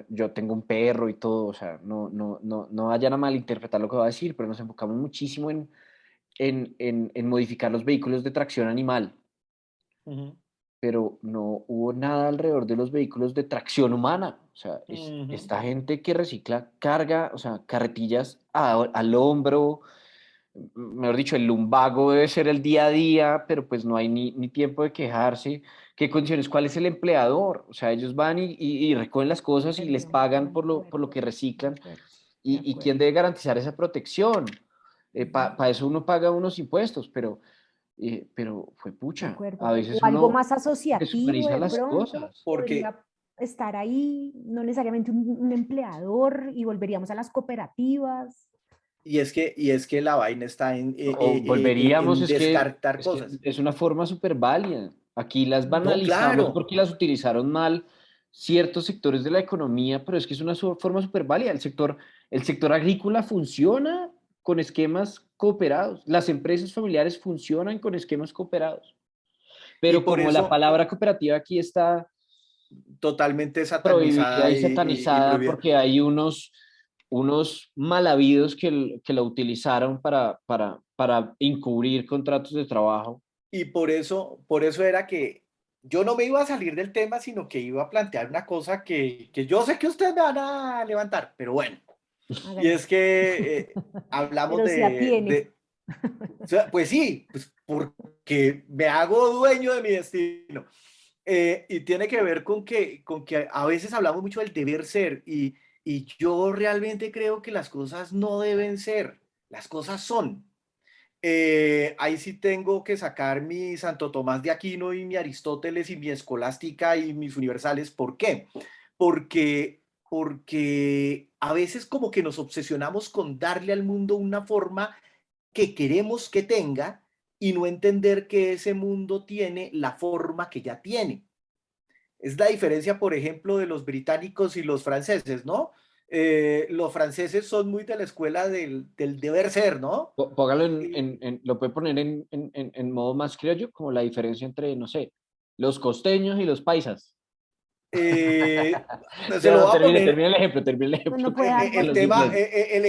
yo tengo un perro y todo, o sea, no vayan a malinterpretar lo que voy a decir, pero nos enfocamos muchísimo en modificar los vehículos de tracción animal. Pero no hubo nada alrededor de los vehículos de tracción humana. O sea, esta gente que recicla carga, o sea, carretillas al hombro, mejor dicho, el lumbago debe ser el día a día, pero pues no hay ni tiempo de quejarse. ¿Qué condiciones? ¿Cuál es el empleador? O sea, ellos van y recogen las cosas y les pagan por lo que reciclan. ¿Y quién debe garantizar esa protección? Para eso uno paga unos impuestos, pero fue De pucha. acuerdo. A O veces algo uno más asociativo desumaniza de las pronto cosas. Porque, podría estar ahí, no necesariamente un empleador, y volveríamos a las cooperativas. y es que la vaina está O volveríamos, en descartar es que cosas. es una forma súper válida. Aquí las No, banalizamos claro. porque las utilizaron mal ciertos sectores de la economía, pero es que es una forma súper válida. El sector agrícola funciona con esquemas cooperados. Las empresas familiares funcionan con esquemas cooperados. Y Pero por como la eso palabra cooperativa aquí está totalmente prohibida satanizada y y satanizada prohibida. porque hay unos mal habidos que la utilizaron para encubrir contratos de trabajo. Y por eso era que yo no me iba a salir del tema, sino que iba a plantear una cosa que yo sé que ustedes me van a levantar, pero bueno. Y Hágale. es que hablamos Pero se atiene. o sea, pues sí, pues porque me hago dueño de mi destino. Y tiene que ver con que a veces hablamos mucho del deber ser y yo realmente creo que las cosas no deben ser, las cosas son. Ahí sí tengo que sacar mi Santo Tomás de Aquino y mi Aristóteles y mi Escolástica y mis universales. ¿Por qué? Porque a veces como que nos obsesionamos con darle al mundo una forma que queremos que tenga y no entender que ese mundo tiene la forma que ya tiene. Es la diferencia, por ejemplo, de los británicos y los franceses, ¿no? Los franceses son muy de la escuela del deber ser, ¿no? Póngalo Y, lo puede poner en modo más criollo, como la diferencia entre, no sé, los costeños y los paisas. eh, se lo Pero voy a poner, termine el No, no ejemplo puede dar con el los porque tema, ingleses. el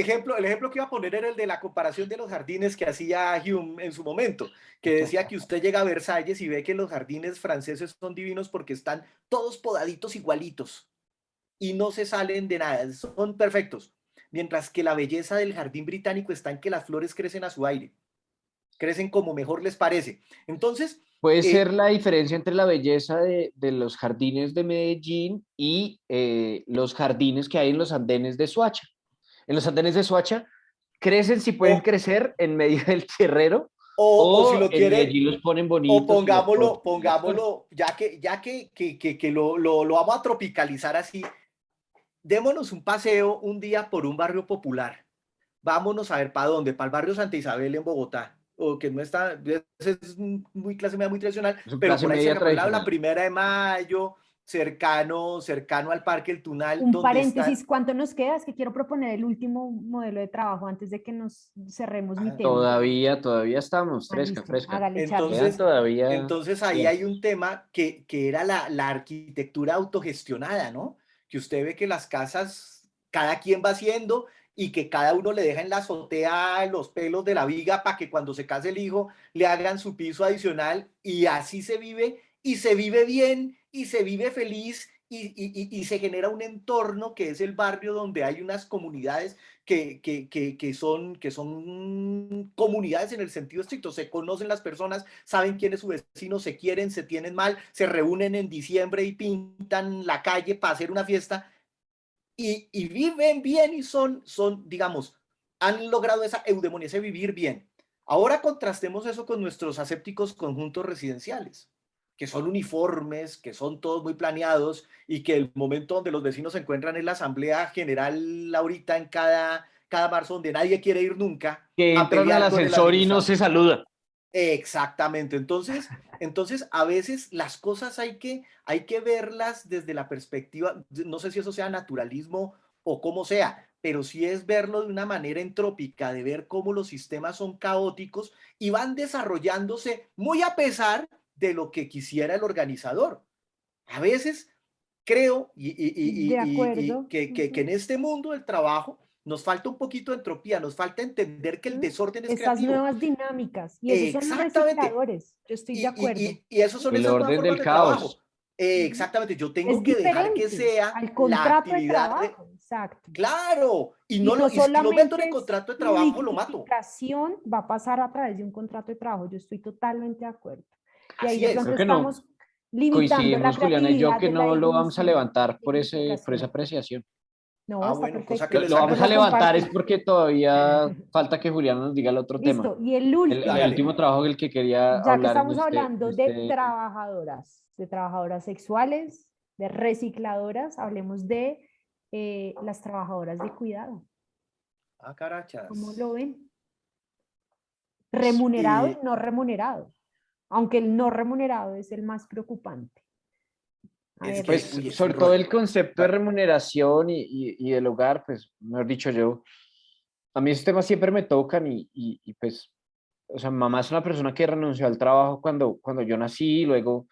ejemplo que iba a poner era el de la comparación de los jardines que hacía Hume en su momento, que decía que usted llega a Versalles y ve que los jardines franceses son divinos porque están todos podaditos igualitos y no se salen de nada, son perfectos. Mientras que la belleza del jardín británico está en que las flores crecen a su aire, crecen como mejor les parece. Entonces, Puede ser eh, la diferencia entre la belleza de los jardines de Medellín y los jardines que hay en los andenes de Soacha. En los andenes de Soacha crecen si pueden o, crecer en medio del tierrero o si o lo en quiere, Medellín los ponen o bonitos y los cortan y las cosas. ya que lo vamos a tropicalizar así, démonos un paseo un día por un barrio popular. Vámonos a ver para dónde, para el barrio Santa Isabel en Bogotá, o que no está, es muy clase media, muy tradicional, Es una pero clase por ahí media cerca, por el lado de la tradicional. Primera de Mayo, cercano al Parque El Tunal, un donde están... paréntesis, ¿cuánto nos queda? Es que quiero proponer el último modelo de trabajo antes de que nos cerremos mi Ah, tema. Todavía estamos, Ah, fresca, listo, fresca. hágale, Charlie. Quedan Entonces, todavía entonces ahí hay tiempos. un tema que era la arquitectura autogestionada, ¿no? Que usted ve que las casas, cada quien va haciendo y que cada uno le deja en la azotea los pelos de la viga para que cuando se case el hijo le hagan su piso adicional y así se vive y se vive bien y se vive feliz y se genera un entorno que es el barrio donde hay unas comunidades que son comunidades en el sentido estricto, se conocen las personas, saben quién es su vecino, se quieren, se tienen mal, se reúnen en diciembre y pintan la calle para hacer una fiesta y viven bien y digamos, han logrado esa eudemonía, ese vivir bien. Ahora contrastemos eso con nuestros asépticos conjuntos residenciales, que son uniformes, que son todos muy planeados y que el momento donde los vecinos se encuentran en la asamblea general ahorita en cada marzo, donde nadie quiere ir nunca Que a entran al pelear con el ascensor y no administrador. se saludan. Exactamente. Entonces, a veces las cosas hay que verlas desde la perspectiva, no sé si eso sea naturalismo o cómo sea, pero sí es verlo de una manera entrópica, de ver cómo los sistemas son caóticos y van desarrollándose muy a pesar de lo que quisiera el organizador. A veces creo De y acuerdo. que en Ujú. este mundo del trabajo nos falta un poquito de entropía, nos falta entender que el Ujú. desorden es Estas creativo. nuevas dinámicas, y esos son los Exactamente. recicladores, yo estoy de acuerdo. Y esos son El esas nuevas orden formas del de trabajo. caos. Ujú. Exactamente. Yo tengo Es que dejar que diferente sea al la contrato de actividad de... trabajo, exacto. Claro. Y no Y si lo meto en solamente el es contrato de su trabajo, lo mato. dignificación, va a pasar a través de un contrato de trabajo, yo estoy totalmente de acuerdo. Y ahí Así de es. pronto Creo que no. estamos limitando la Coincidimos, Juliana y yo, creatividad que de la no lo vamos a levantar por esa dignificación. apreciación. No, Ah, está bueno, cosa que perfecto. le Lo saca vamos a Lo levantar es compartí. porque todavía falta que Julián nos diga el otro tema. Listo. Y el El último, Hágale. último trabajo del que quería ya que hablar estamos hablando de trabajadoras sexuales, de recicladoras, hablemos de las trabajadoras de cuidado. Ah, ¿Cómo carachas. lo ven? Remunerado y Y no remunerado, aunque el no remunerado es el más preocupante. A es ver, que, Pues uy, es un sobre todo rol. el concepto de remuneración y del hogar, pues, mejor dicho yo, a mí esos temas siempre me tocan pues, o sea, mamá es una persona que renunció al trabajo cuando yo nací, luego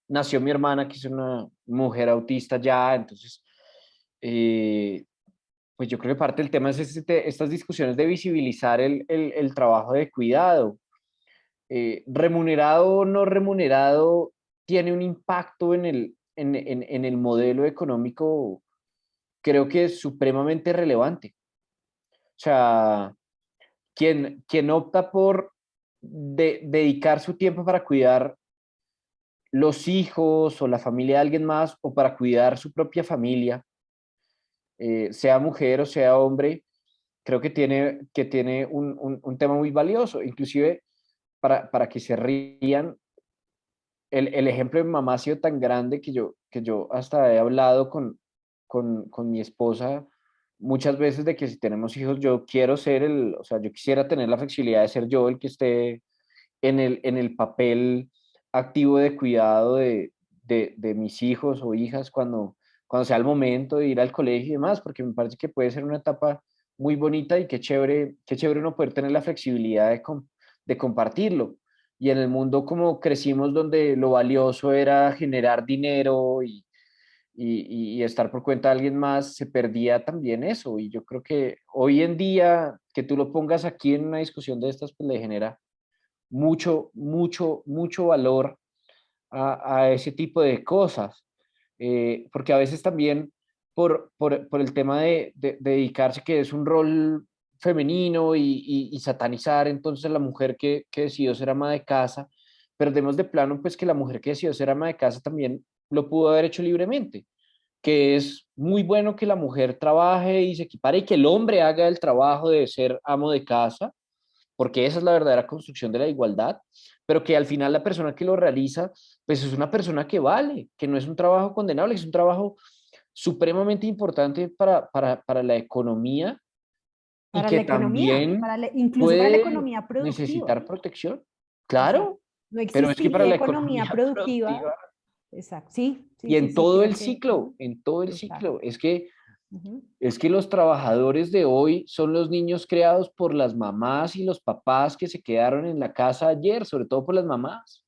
nació mi hermana, que es una mujer autista ya, entonces, eh, pues yo creo que parte del tema es estas discusiones de visibilizar el trabajo de cuidado. Remunerado o no remunerado, tiene un impacto en el modelo económico, creo que es supremamente relevante. O sea, quien opta por dedicar su tiempo para cuidar los hijos o la familia de alguien más o para cuidar su propia familia, sea mujer o sea hombre, creo que tiene un tema muy valioso. Inclusive, para que se rían, el ejemplo de mi mamá ha sido tan grande que yo hasta he hablado con mi esposa muchas veces de que si tenemos hijos, yo quiero ser o sea, yo quisiera tener la flexibilidad de ser yo el que esté en el papel activo de cuidado de mis hijos o hijas cuando sea el momento de ir al colegio y demás, porque me parece que puede ser una etapa muy bonita y qué chévere uno poder tener la flexibilidad de compartirlo. Y en el mundo como crecimos, donde lo valioso era generar dinero y estar por cuenta de alguien más, se perdía también eso. Y yo creo que hoy en día, que tú lo pongas aquí en una discusión de estas, pues le genera mucho, mucho, mucho valor a ese tipo de cosas. Porque a veces también por el tema de dedicarse, que es un rol femenino y satanizar entonces a la mujer que decidió ser ama de casa, perdemos de plano pues que la mujer que decidió ser ama de casa también lo pudo haber hecho libremente, que es muy bueno que la mujer trabaje y se equipare y que el hombre haga el trabajo de ser amo de casa, porque esa es la verdadera construcción de la igualdad, pero que al final la persona que lo realiza, pues es una persona que vale, que no es un trabajo condenable, es un trabajo supremamente importante para la economía y para que la economía, también incluso para la puede economía productiva. necesitar protección. Exacto. Claro, No pero es que para existiría la economía economía productiva. productiva Exacto. Sí, sí, y sí, en sí, todo creo el que. ciclo, Ujú, en todo el total. ciclo, Ujú. es que los trabajadores de hoy son los niños creados por las mamás y los papás que se quedaron en la casa ayer, sobre todo por las mamás.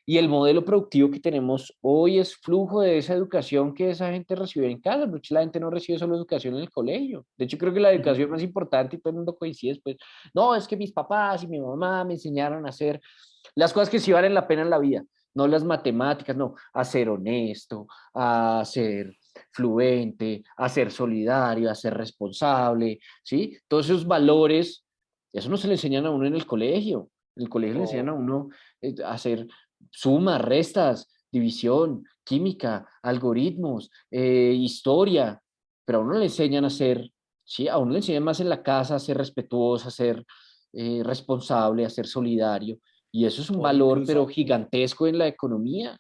Y el modelo productivo que tenemos hoy es flujo de esa educación que esa gente recibe en casa, porque la gente no recibe solo educación en el colegio. De hecho, creo que la Ujú. educación más importante, y todo el mundo coincide, pues, no, es que mis papás y mi mamá me enseñaron a hacer las cosas que sí valen la pena en la vida, no las matemáticas, no, a ser honesto, a ser fluente, a ser solidario, a ser responsable, ¿sí? Todos esos valores, eso no se le enseñan a uno en el colegio. En el colegio le enseñan a No. uno a hacer sumas, restas, división, química, algoritmos, historia, pero a uno le enseñan a ser, sí, a uno le enseñan más en la casa a ser respetuoso, a ser responsable, a ser solidario. Y eso es un O valor, pero incluso, gigantesco en la economía,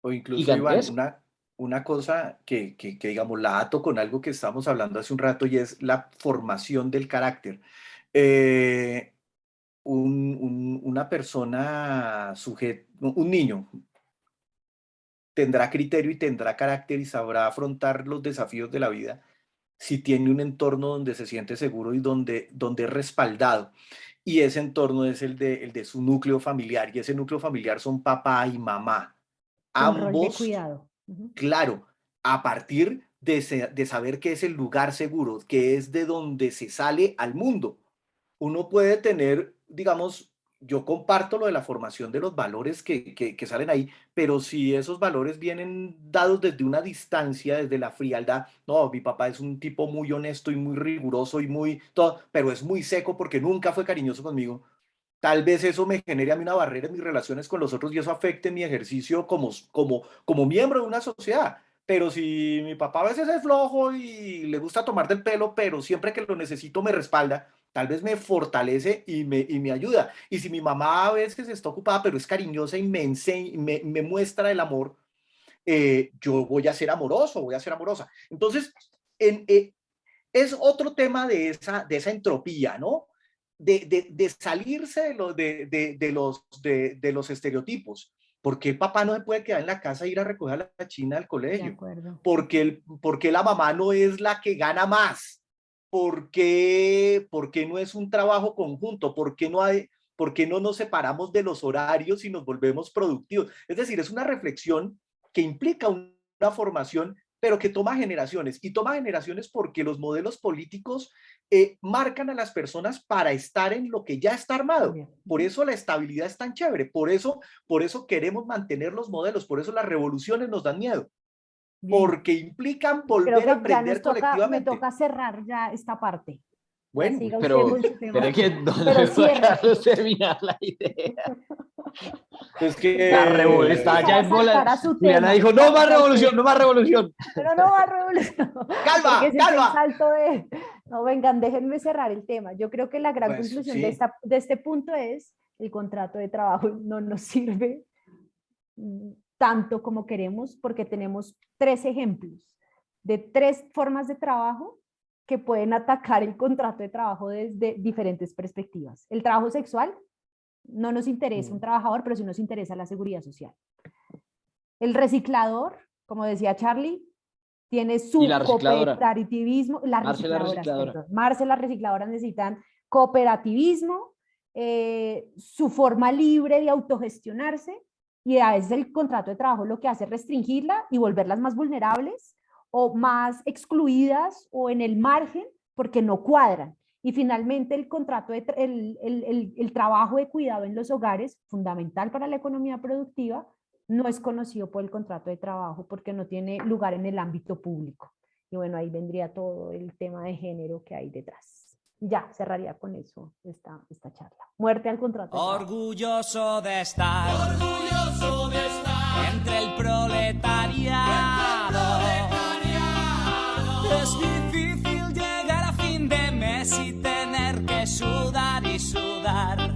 o incluso, Iván, gigantesco. una cosa que, digamos, la ato con algo que estábamos hablando hace un rato y es la formación del carácter. Eh, una persona, un niño, tendrá criterio y tendrá carácter y sabrá afrontar los desafíos de la vida si tiene un entorno donde se siente seguro y donde es respaldado. Y ese entorno es el de su núcleo familiar, y ese núcleo familiar son papá y mamá. Con rol de Ambos, cuidado. Ujú. claro, a partir de saber que es el lugar seguro, que es de donde se sale al mundo. Uno puede tener, digamos, yo comparto lo de la formación de los valores que salen ahí, pero si esos valores vienen dados desde una distancia, desde la frialdad, no, mi papá es un tipo muy honesto y muy riguroso y muy todo, pero es muy seco porque nunca fue cariñoso conmigo. Tal vez eso me genere a mí una barrera en mis relaciones con los otros y eso afecte mi ejercicio como miembro de una sociedad. Pero si mi papá a veces es flojo y le gusta tomar del pelo, pero siempre que lo necesito me respalda, tal vez me fortalece y me ayuda. Y si mi mamá a veces está ocupada, pero es cariñosa y me muestra el amor, yo voy a ser amoroso, voy a ser amorosa. Entonces, es otro tema de esa entropía, ¿no? De salirse de los estereotipos. ¿Por qué el papá no se puede quedar en la casa e ir a recoger a la china del De colegio? acuerdo. ¿Por qué la mamá no es la que gana más? ¿Por qué no es un trabajo conjunto? ¿Por qué no nos separamos de los horarios y nos volvemos productivos? Es decir, es una reflexión que implica una formación, pero que toma generaciones. Y toma generaciones porque los modelos políticos marcan a las personas para estar en lo que ya está armado. Por eso la estabilidad es tan chévere. Por eso queremos mantener los modelos. Por eso las revoluciones nos dan miedo. Bien. Porque implican Creo volver que a aprender me colectivamente. toca cerrar ya esta parte. Bueno, siga Pero, usted con su tema. pero es que no Pero le voy a cierre. dejar terminar la idea. es que La revolución está ya en bola. Saltar a su Juliana tema. dijo, no más revolución, no más revolución. Pero no va a revolución. ¡Calma, Porque ese es el calma! salto de... No, vengan, déjenme cerrar el tema. Yo creo que la gran Pues, conclusión sí. de este punto es el contrato de trabajo no nos sirve tanto como queremos porque tenemos 3 ejemplos de 3 formas de trabajo que pueden atacar el contrato de trabajo desde diferentes perspectivas. El trabajo sexual, no nos interesa un trabajador, pero sí nos interesa la seguridad social. El reciclador, como decía Charlie, tiene su Y la recicladora. cooperativismo. Marce la recicladora. Perdón. Marce, las recicladoras necesitan cooperativismo, su forma libre de autogestionarse, y a veces el contrato de trabajo lo que hace es restringirla y volverlas más vulnerables o más excluidas o en el margen porque no cuadran. Y finalmente el contrato el trabajo de cuidado en los hogares, fundamental para la economía productiva, no es conocido por el contrato de trabajo porque no tiene lugar en el ámbito público. Y bueno, ahí vendría todo el tema de género que hay detrás. Ya, cerraría con eso esta charla. Muerte al contrato de trabajo. Orgulloso de estar entre el proletariado. Es difícil llegar a fin de mes y tener que sudar y sudar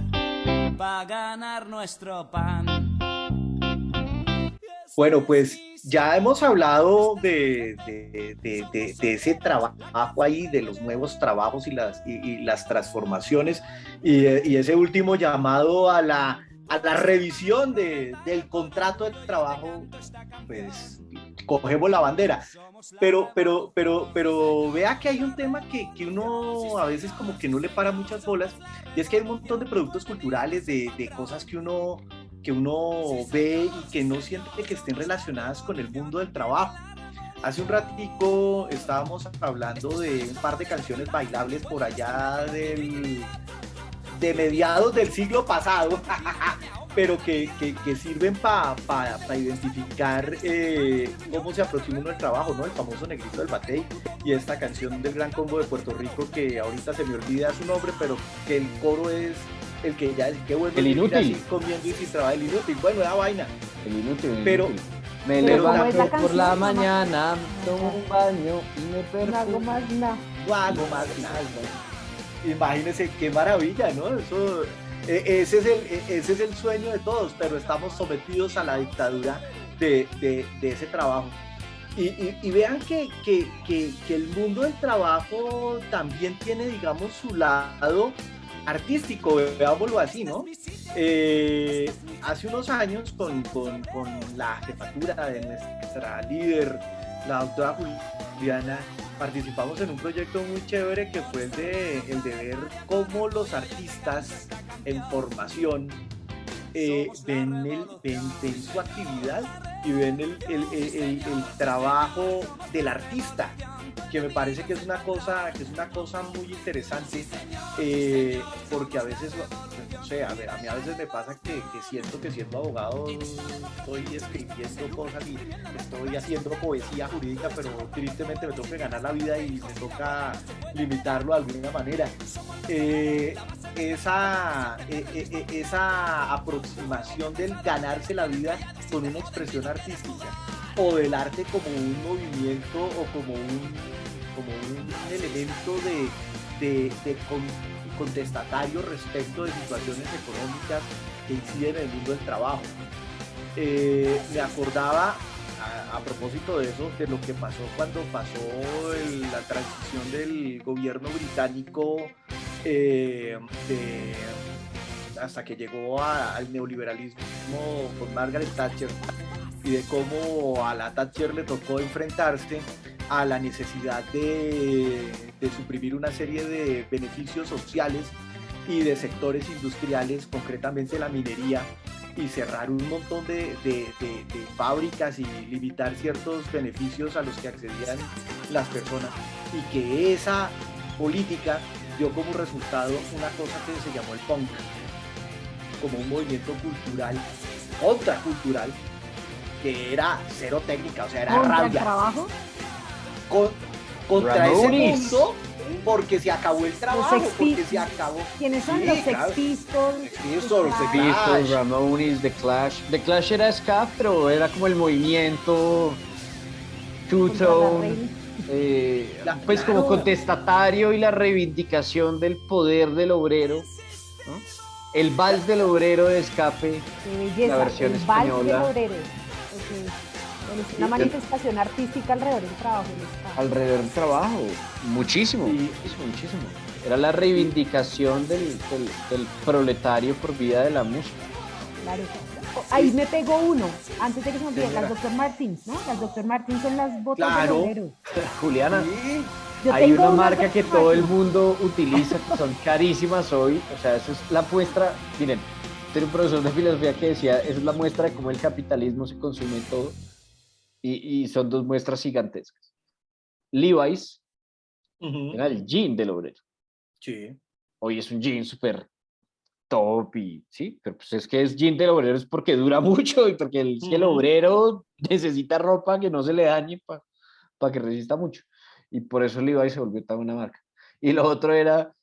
para ganar nuestro pan. Bueno, pues ya hemos hablado de ese trabajo ahí, de los nuevos trabajos y las transformaciones, y ese último llamado a la revisión del contrato de trabajo, pues cogemos la bandera. Pero vea que hay un tema que uno a veces como que no le para muchas bolas, y es que hay un montón de productos culturales, de cosas que uno ve y que no siente que estén relacionadas con el mundo del trabajo. Hace un ratico estábamos hablando de un par de canciones bailables por allá de mediados del siglo pasado, pero que sirven para identificar cómo se aproxima uno al trabajo, ¿no? El famoso Negrito del Batey y esta canción del Gran Combo de Puerto Rico, que ahorita se me olvida su nombre, pero que el coro es el que ya que bueno, el inútil, así, comiendo y sin trabajar, el inútil, bueno, la vaina, el inútil, pero inútil. Me Pero levanto ¿cómo es la por la canción? mañana, tomo un baño y me No hago perfumo. más nada. no hago más nada. Imagínense qué maravilla, ¿no? Eso, ese es el sueño de todos, pero estamos sometidos a la dictadura de ese trabajo. Y vean que el mundo del trabajo también tiene, digamos, su lado artístico, veámoslo así, ¿no? Hace unos años con la jefatura de nuestra líder, la doctora Juliana, participamos en un proyecto muy chévere que fue el de ver cómo los artistas en formación ven su actividad y ven el trabajo del artista, que me parece que es una cosa muy interesante, porque a veces, no sé, a mí a veces me pasa que siento que siendo abogado estoy escribiendo cosas y estoy haciendo poesía jurídica, pero tristemente me tengo que ganar la vida y me toca limitarlo de alguna manera. Esa aproximación del ganarse la vida con una expresión artística o del arte como un movimiento o como un elemento contestatario respecto de situaciones económicas que inciden en el mundo del trabajo. Me acordaba, a propósito de eso, de lo que pasó cuando pasó la transición del gobierno británico hasta que llegó al neoliberalismo con Margaret Thatcher, y de cómo a la Thatcher le tocó enfrentarse a la necesidad de suprimir una serie de beneficios sociales y de sectores industriales, concretamente la minería, y cerrar un montón de fábricas y limitar ciertos beneficios a los que accedían las personas, y que esa política dio como resultado una cosa que se llamó el punk, como un movimiento cultural, contracultural, que era cero técnica, o sea, era ¿Contra el rabia. trabajo? Contra ese Ramones. mundo, porque se acabó el trabajo, porque se acabó. ¿Quiénes son Sí, los claro. Sex Pistols? Sex Pistols, The The Clash. Beatles, Ramones, The Clash. The Clash era ska, pero era como el movimiento Contra la two-tone, reina. pues como contestatario y la reivindicación del poder del obrero, ¿no? El vals del obrero de escape, Qué belleza, la versión el vals española. del obrero. Ok. Bueno, es una manifestación artística alrededor del trabajo. del Estado. alrededor del trabajo, muchísimo, Sí. muchísimo. Era la reivindicación del proletario por vida de la música. Claro. Ahí me pegó uno, antes de que se me olvide, Señora. las Dr. Martins, ¿no? Las Dr. Martins son las botas Claro. del obrero. Juliana, Sí, Yo hay tengo una unas marca que Dr. todo el Martens. mundo utiliza, que son carísimas hoy, o sea, eso es la muestra, miren, tengo un profesor de filosofía que decía, esa es la muestra de cómo el capitalismo se consume todo, y son dos muestras gigantescas. Levi's ujú, era el jean del obrero, sí. hoy es un jean súper top y sí, pero pues es que es jean del obrero es porque dura mucho y porque el Ujú. obrero necesita ropa que no se le dañe para que resista mucho. Y por eso Levi's se volvió tan una marca. Y lo otro era,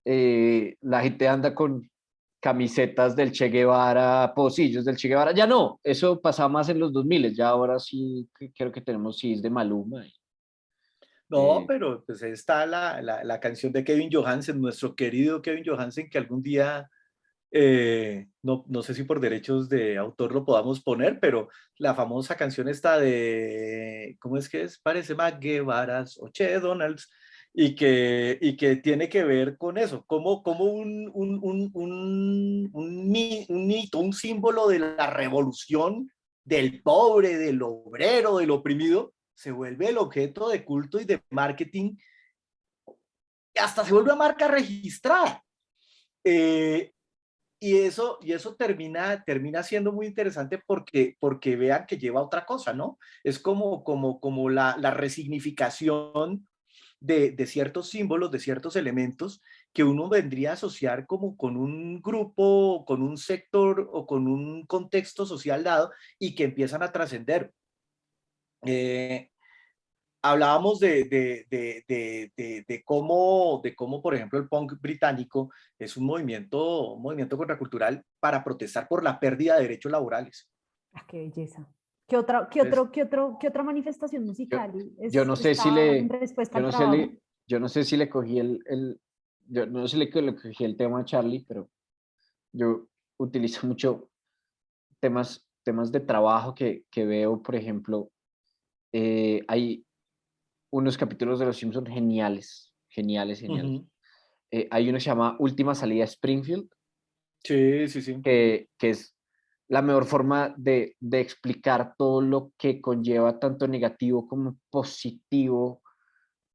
la gente anda con camisetas del Che Guevara, pocillos del Che Guevara. Ya no, eso pasaba más en los 2000, ya ahora sí creo que tenemos sí es de Maluma. No, pero pues ahí está la canción de Kevin Johansen, nuestro querido Kevin Johansen, que algún día, no sé si por derechos de autor lo podamos poner, pero la famosa canción está de, ¿cómo es que es? Parece McGuevaras o Che Donalds, y que tiene que ver con eso, como un mito, un símbolo de la revolución del pobre, del obrero, del oprimido, se vuelve el objeto de culto y de marketing, y hasta se vuelve una marca registrada. Eh, y eso termina siendo muy interesante porque vean que lleva a otra cosa, ¿no? Es como la resignificación de ciertos símbolos, de ciertos elementos que uno vendría a asociar como con un grupo, con un sector o con un contexto social dado, y que empiezan a trascender. Eh, Hablábamos de cómo, por ejemplo, el punk británico es un movimiento contracultural para protestar por la pérdida de derechos laborales. Ah, qué belleza. ¿Qué otra manifestación musical Yo no sé si está le, en respuesta yo al no sé, trabajo? yo no sé si le cogí yo no sé si le cogí el tema a Charlie, pero yo utilizo mucho temas de trabajo que veo, por ejemplo, hay unos capítulos de Los Simpsons geniales, geniales, geniales. Ujú. Hay uno que se llama Última Salida a Springfield, Sí, sí, sí. que es la mejor forma de explicar todo lo que conlleva tanto negativo como positivo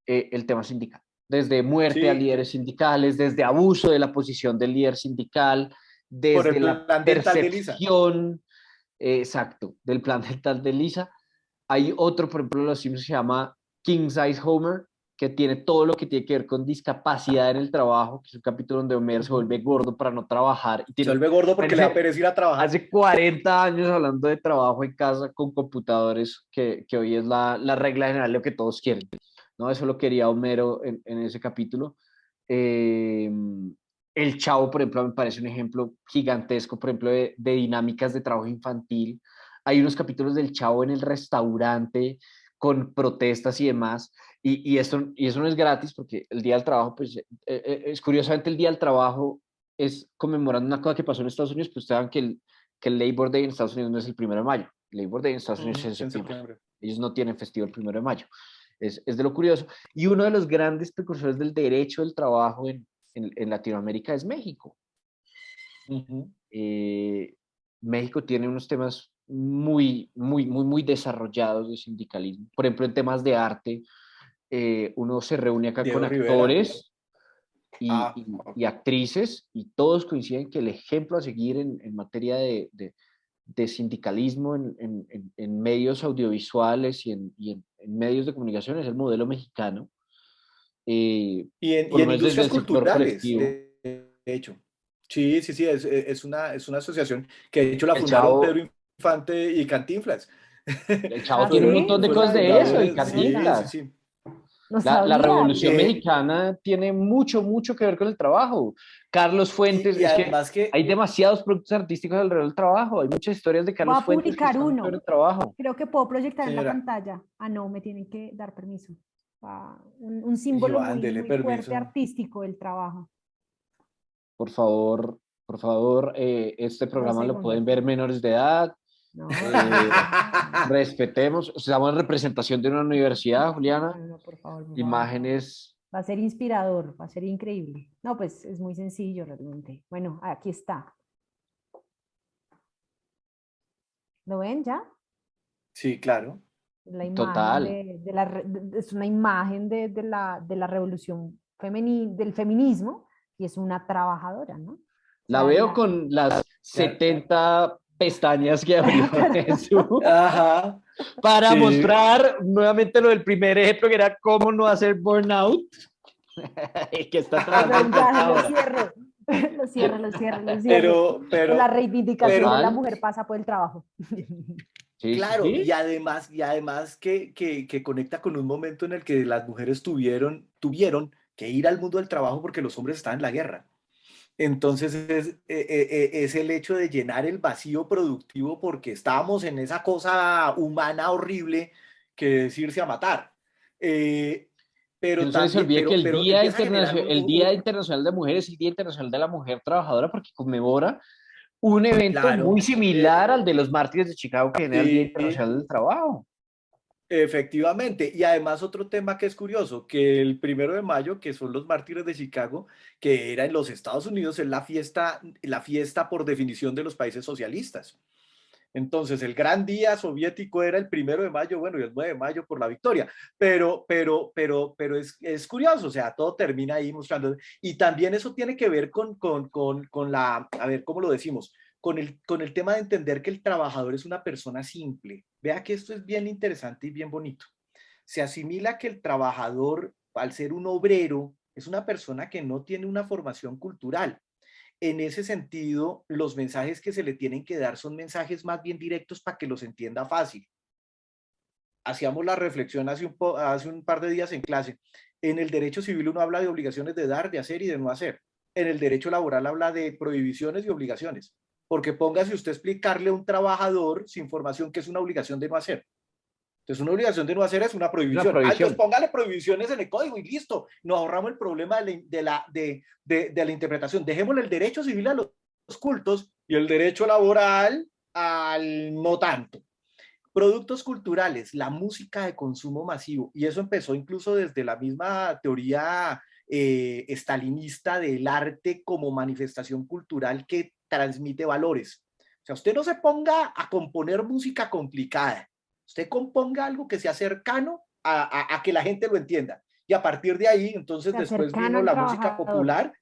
el tema sindical. Desde muerte a Sí, líderes sindicales, desde abuso de la posición del líder sindical, por el desde la plan dental de Lisa. percepción, exacto, del plan dental de Lisa. Hay otro, por ejemplo, Los Simpsons se llama King Size Homer, que tiene todo lo que tiene que ver con discapacidad en el trabajo, que es un capítulo donde Homer se vuelve gordo para no trabajar. Y Se tiene, vuelve gordo porque le da pereza ir a trabajar. hace 40 años hablando de trabajo en casa con computadores, que hoy es la regla general de lo que todos quieren, ¿no? Eso lo quería Homero en ese capítulo. El Chavo, por ejemplo, me parece un ejemplo gigantesco, por ejemplo, de dinámicas de trabajo infantil. hay unos capítulos del Chavo en el restaurante con protestas y demás, y eso no es gratis porque el Día del Trabajo, pues es curiosamente el Día del Trabajo es conmemorando una cosa que pasó en Estados Unidos, pues ustedes saben que el Labor Day en Estados Unidos no es el 1 de mayo, el Labor Day en Estados Unidos es en En septiembre, septiembre. ellos no tienen festivo el 1 de mayo, es de lo curioso, y uno de los grandes precursores del derecho del trabajo en Latinoamérica es México. Ujú. México tiene unos temas muy desarrollados de sindicalismo. Por ejemplo, en temas de arte, uno se reúne acá con Diego Rivera. actores Ah, y actrices y todos coinciden que el ejemplo a seguir en materia de sindicalismo en medios audiovisuales y en medios de comunicación es el modelo mexicano, y por lo en menos desde industrias el sector culturales, colectivo. de hecho. Sí, sí, sí, es una asociación que de hecho la El fundaron Chavo, Pedro Infante y Cantinflas. el Chavo ¿Ah, tiene un sí? montón de No Fueron cosas de eso sabía. y fundadores, sí, sí, Cantinflas. sí. No La sabía. Revolución Mexicana tiene mucho que ver con el trabajo. Carlos Fuentes, Y es que además que, hay demasiados productos artísticos alrededor del trabajo. Hay muchas historias de Voy Carlos a Fuentes que publicar están alrededor uno. del trabajo. Creo que puedo proyectar en la señora, pantalla. Ah, no, me tienen que dar permiso. Un símbolo Joan, muy, dele muy fuerte permiso. artístico del trabajo. Por favor, este Dos programa lo segundos. pueden ver menores de edad. No, Eh, no, respetemos, estamos en representación de una universidad, Juliana. no, por favor, por favor. Imágenes. Va a ser inspirador, va a ser increíble. No, pues es muy sencillo realmente. Bueno, aquí está. ¿Lo ven ya? Sí, claro. La imagen Total. es una imagen de la revolución del feminismo y es una trabajadora, ¿no? O La sea, veo con las Claro. 70 pestañas que abrió Jesús Ajá. para Sí. mostrar nuevamente lo del primer ejemplo, que era cómo no hacer burnout. Que está trabajando Ya, lo ahora. cierro. Lo cierro. Pero, La reivindicación de la Total. mujer pasa por el trabajo. Sí, claro, sí. y además que conecta con un momento en el que las mujeres tuvieron que ir al mundo del trabajo porque los hombres estaban en la guerra. Entonces es el hecho de llenar el vacío productivo porque estábamos en esa cosa humana horrible que es irse a matar. Que Pero no se les también, olvide que pero empieza a generar El Día Internacional de Mujeres es el Día Internacional de la Mujer Trabajadora porque conmemora un evento muy claro, similar al de los mártires de Chicago que genera el Día sí, Internacional del Trabajo. efectivamente, y además otro tema que es curioso, que el 1 de mayo, que son los mártires de Chicago, que era en los Estados Unidos, es la fiesta por definición de los países socialistas. Entonces, el gran día soviético era el 1 de mayo, bueno, y el 9 de mayo por la victoria, pero es curioso, o sea, todo termina ahí mostrando, y también eso tiene que ver con la, a ver, ¿cómo lo decimos? Con el tema de entender que el trabajador es una persona simple. Vea que esto es bien interesante y bien bonito. Se asimila que el trabajador, al ser un obrero, es una persona que no tiene una formación cultural. En ese sentido, los mensajes que se le tienen que dar son mensajes más bien directos para que los entienda fácil. Hacíamos la reflexión hace un par de días en clase. En el derecho civil uno habla de obligaciones de dar, de hacer y de no hacer. En el derecho laboral habla de prohibiciones y obligaciones. Porque póngase usted a explicarle a un trabajador sin formación qué es una obligación de no hacer. Entonces, una obligación de no hacer es una prohibición. Entonces, póngale prohibiciones en el código y listo. Nos ahorramos el problema de la interpretación. Dejémosle el derecho civil a los cultos y el derecho laboral al no tanto. Productos culturales, la música de consumo masivo. Y eso empezó incluso desde la misma teoría estalinista del arte como manifestación cultural que transmite valores. O sea, usted no se ponga a componer música complicada. Usted componga algo que sea cercano a que la gente lo entienda. Y a partir de ahí, entonces después vino la música popular,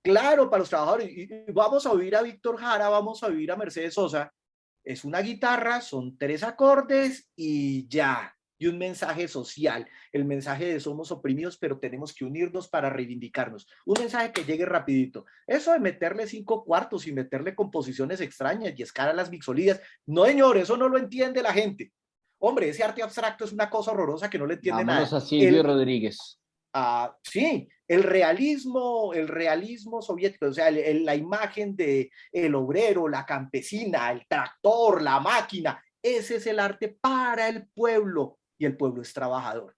claro, para los trabajadores. Y vamos a oír a Víctor Jara, vamos a oír a Mercedes Sosa. Es una guitarra, son 3 acordes y ya. Y un mensaje social, el mensaje de somos oprimidos, pero tenemos que unirnos para reivindicarnos. Un mensaje que llegue rapidito. Eso de meterle 5 cuartos y meterle composiciones extrañas y escalas las mixolías, no, señor, eso no lo entiende la gente. Hombre, ese arte abstracto es una cosa horrorosa que no le entiende Vámonos nada. a Silvio Rodríguez. Sí, el realismo soviético, o sea, la imagen de el obrero, la campesina, el tractor, la máquina, Ese es el arte para el pueblo y el pueblo es trabajador.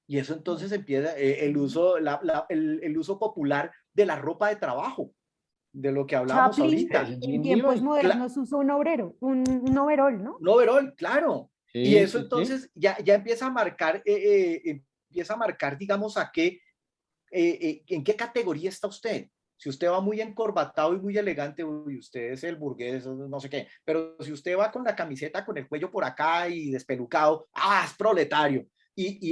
Y eso entonces empieza el uso popular de la ropa de trabajo, de lo que hablamos Chaplin ahorita. Es en Jim tiempos Newell. modernos usó un obrero, un overol, ¿no? Un overall, claro. Y Sí, eso sí, sí. entonces ya empieza a marcar, digamos, en qué categoría está usted. Si usted va muy encorbatado y muy elegante, uy, usted es el burgués, no sé qué. Pero si usted va con la camiseta con el cuello por acá y despelucado, es proletario.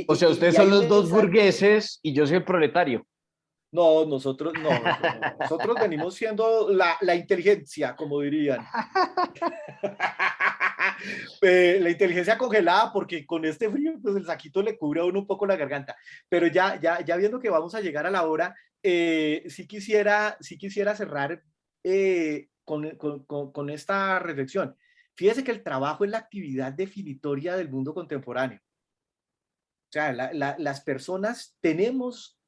O sea, ustedes Y son hay un los dos mensaje. burgueses y yo soy el proletario. No, nosotros venimos siendo la inteligencia, como dirían. La inteligencia congelada, porque con este frío, pues el saquito le cubre a uno un poco la garganta. Pero ya viendo que vamos a llegar a la hora, sí quisiera cerrar con esta reflexión. Fíjese que el trabajo es la actividad definitoria del mundo contemporáneo. O sea, las personas tenemos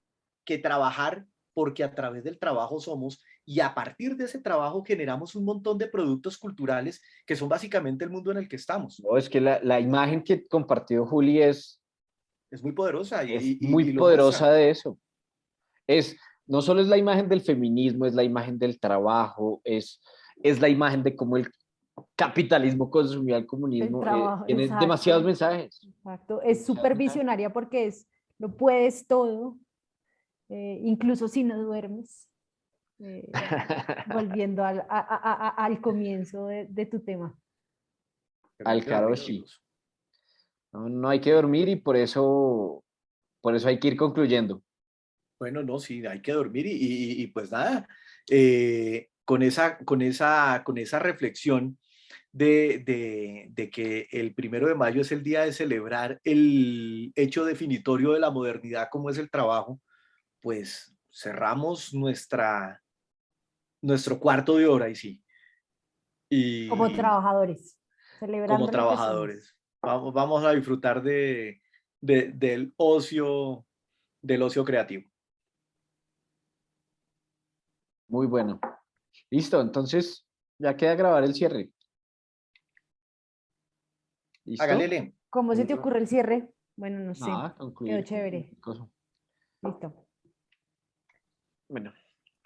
que trabajar porque a través del trabajo somos y a partir de ese trabajo generamos un montón de productos culturales que son básicamente el mundo en el que estamos. No, es que la imagen que compartió Juli Es muy poderosa es muy y lo poderosa muestra. de eso. Es, no solo es la imagen del feminismo, es la imagen del trabajo, es la imagen de cómo el capitalismo consumió al El comunismo. trabajo, Tiene demasiados exacto, mensajes. exacto. Es Demasiados súper mensajes. visionaria porque lo puedes todo, incluso si no duermes. eh, Volviendo al comienzo de tu tema. Pero hay Al que caro dormir, sí. amigos. No, no hay que dormir y por eso hay que ir concluyendo. Bueno, no, sí, hay que dormir y pues nada, con esa reflexión de que el 1 de mayo es el día de celebrar el hecho definitorio de la modernidad como es el trabajo, pues cerramos nuestro cuarto de hora y sí, Como y trabajadores, como celebrando lo que somos. trabajadores. Vamos a disfrutar del ocio creativo. Muy bueno. Listo, entonces ya queda grabar el cierre. Hágale, ¿Listo? Len. ¿Cómo se te ocurre el cierre? Bueno, no sé. Nada, Quedó concluir. chévere. Listo. Bueno,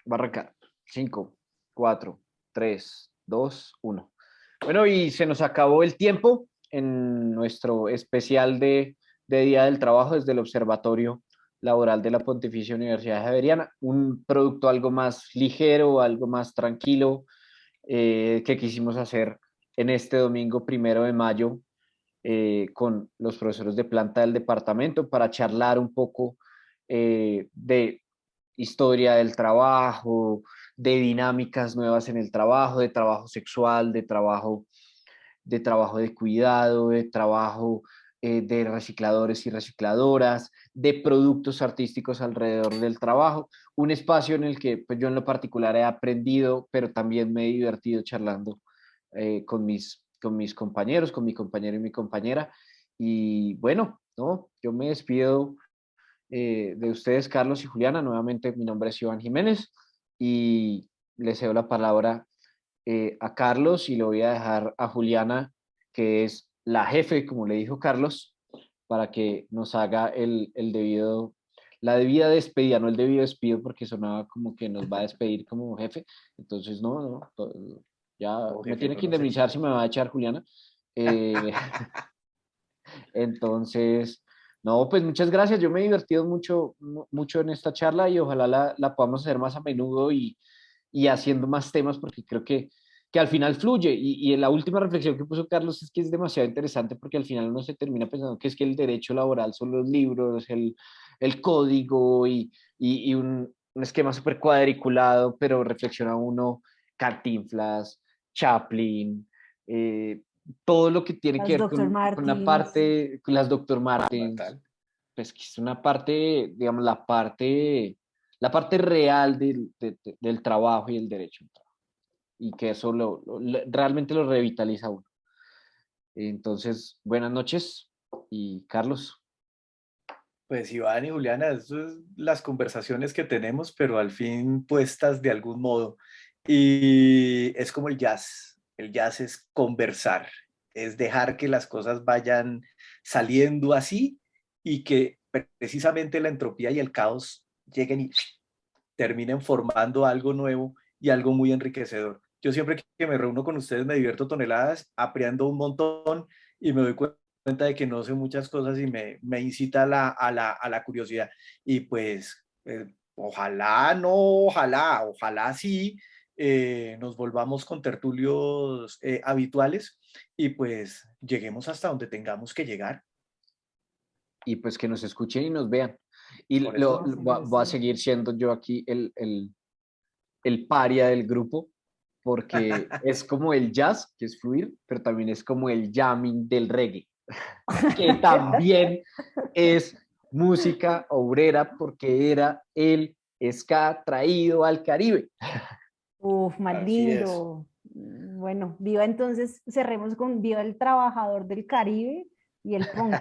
va a arrancar. 5, 4, 3, 2, 1. Bueno, y se nos acabó el tiempo en nuestro especial de Día del Trabajo desde el Observatorio Laboral de la Pontificia Universidad Javeriana. Un producto algo más ligero, algo más tranquilo, que quisimos hacer en este domingo 1 de mayo con los profesores de planta del departamento para charlar un poco de historia del trabajo, de dinámicas nuevas en el trabajo, de trabajo sexual, de trabajo de cuidado, de trabajo de recicladores y recicladoras, de productos artísticos alrededor del trabajo, un espacio en el que pues, yo en lo particular he aprendido, pero también me he divertido charlando con mis compañeros, con mi compañero y mi compañera. Y bueno, ¿no? Yo me despido de ustedes, Carlos y Juliana. Nuevamente, mi nombre es Iván Jiménez y les cedo la palabra a Carlos y le voy a dejar a Juliana, que es la jefe, como le dijo Carlos, para que nos haga la debida despedida, no el debido despido, porque sonaba como que nos va a despedir como jefe. Entonces, ya No, me jefe, tiene no que nos indemnizar si me exime. va a echar Juliana. Eh, entonces, no, pues muchas gracias. Yo me he divertido mucho en esta charla y ojalá la podamos hacer más a menudo y haciendo más temas porque creo que al final fluye. Y la última reflexión que puso Carlos es que es demasiado interesante porque al final uno se termina pensando que es que el derecho laboral son los libros, el código y un esquema súper cuadriculado, pero reflexiona uno Cantinflas, Chaplin, todo lo que tiene que Las ver Dr. con la Martins. parte, con las Dr. Martens, Fatal. pues que es una parte, digamos, la parte real del trabajo y el derecho al trabajo. Y que eso realmente lo revitaliza a uno. Entonces, buenas noches y Carlos. Pues Iván y Juliana, eso es las conversaciones que tenemos, pero al fin puestas de algún modo. Y es como el jazz. El jazz es conversar, es dejar que las cosas vayan saliendo así y que precisamente la entropía y el caos lleguen y terminen formando algo nuevo y algo muy enriquecedor. Yo siempre que me reúno con ustedes me divierto toneladas, aprendo un montón y me doy cuenta de que no sé muchas cosas y me incita a la curiosidad. Y pues ojalá sí, nos volvamos con tertulios habituales y pues lleguemos hasta donde tengamos que llegar. Y pues que nos escuchen y nos vean. Y Por eso. voy a seguir siendo yo aquí el paria del grupo, porque es como el jazz, que es fluir, pero también es como el jamming del reggae, que también es música obrera, porque era el ska traído al Caribe. Uf, más Así es. lindo. Bueno, viva entonces, cerremos con viva el trabajador del Caribe y el punk.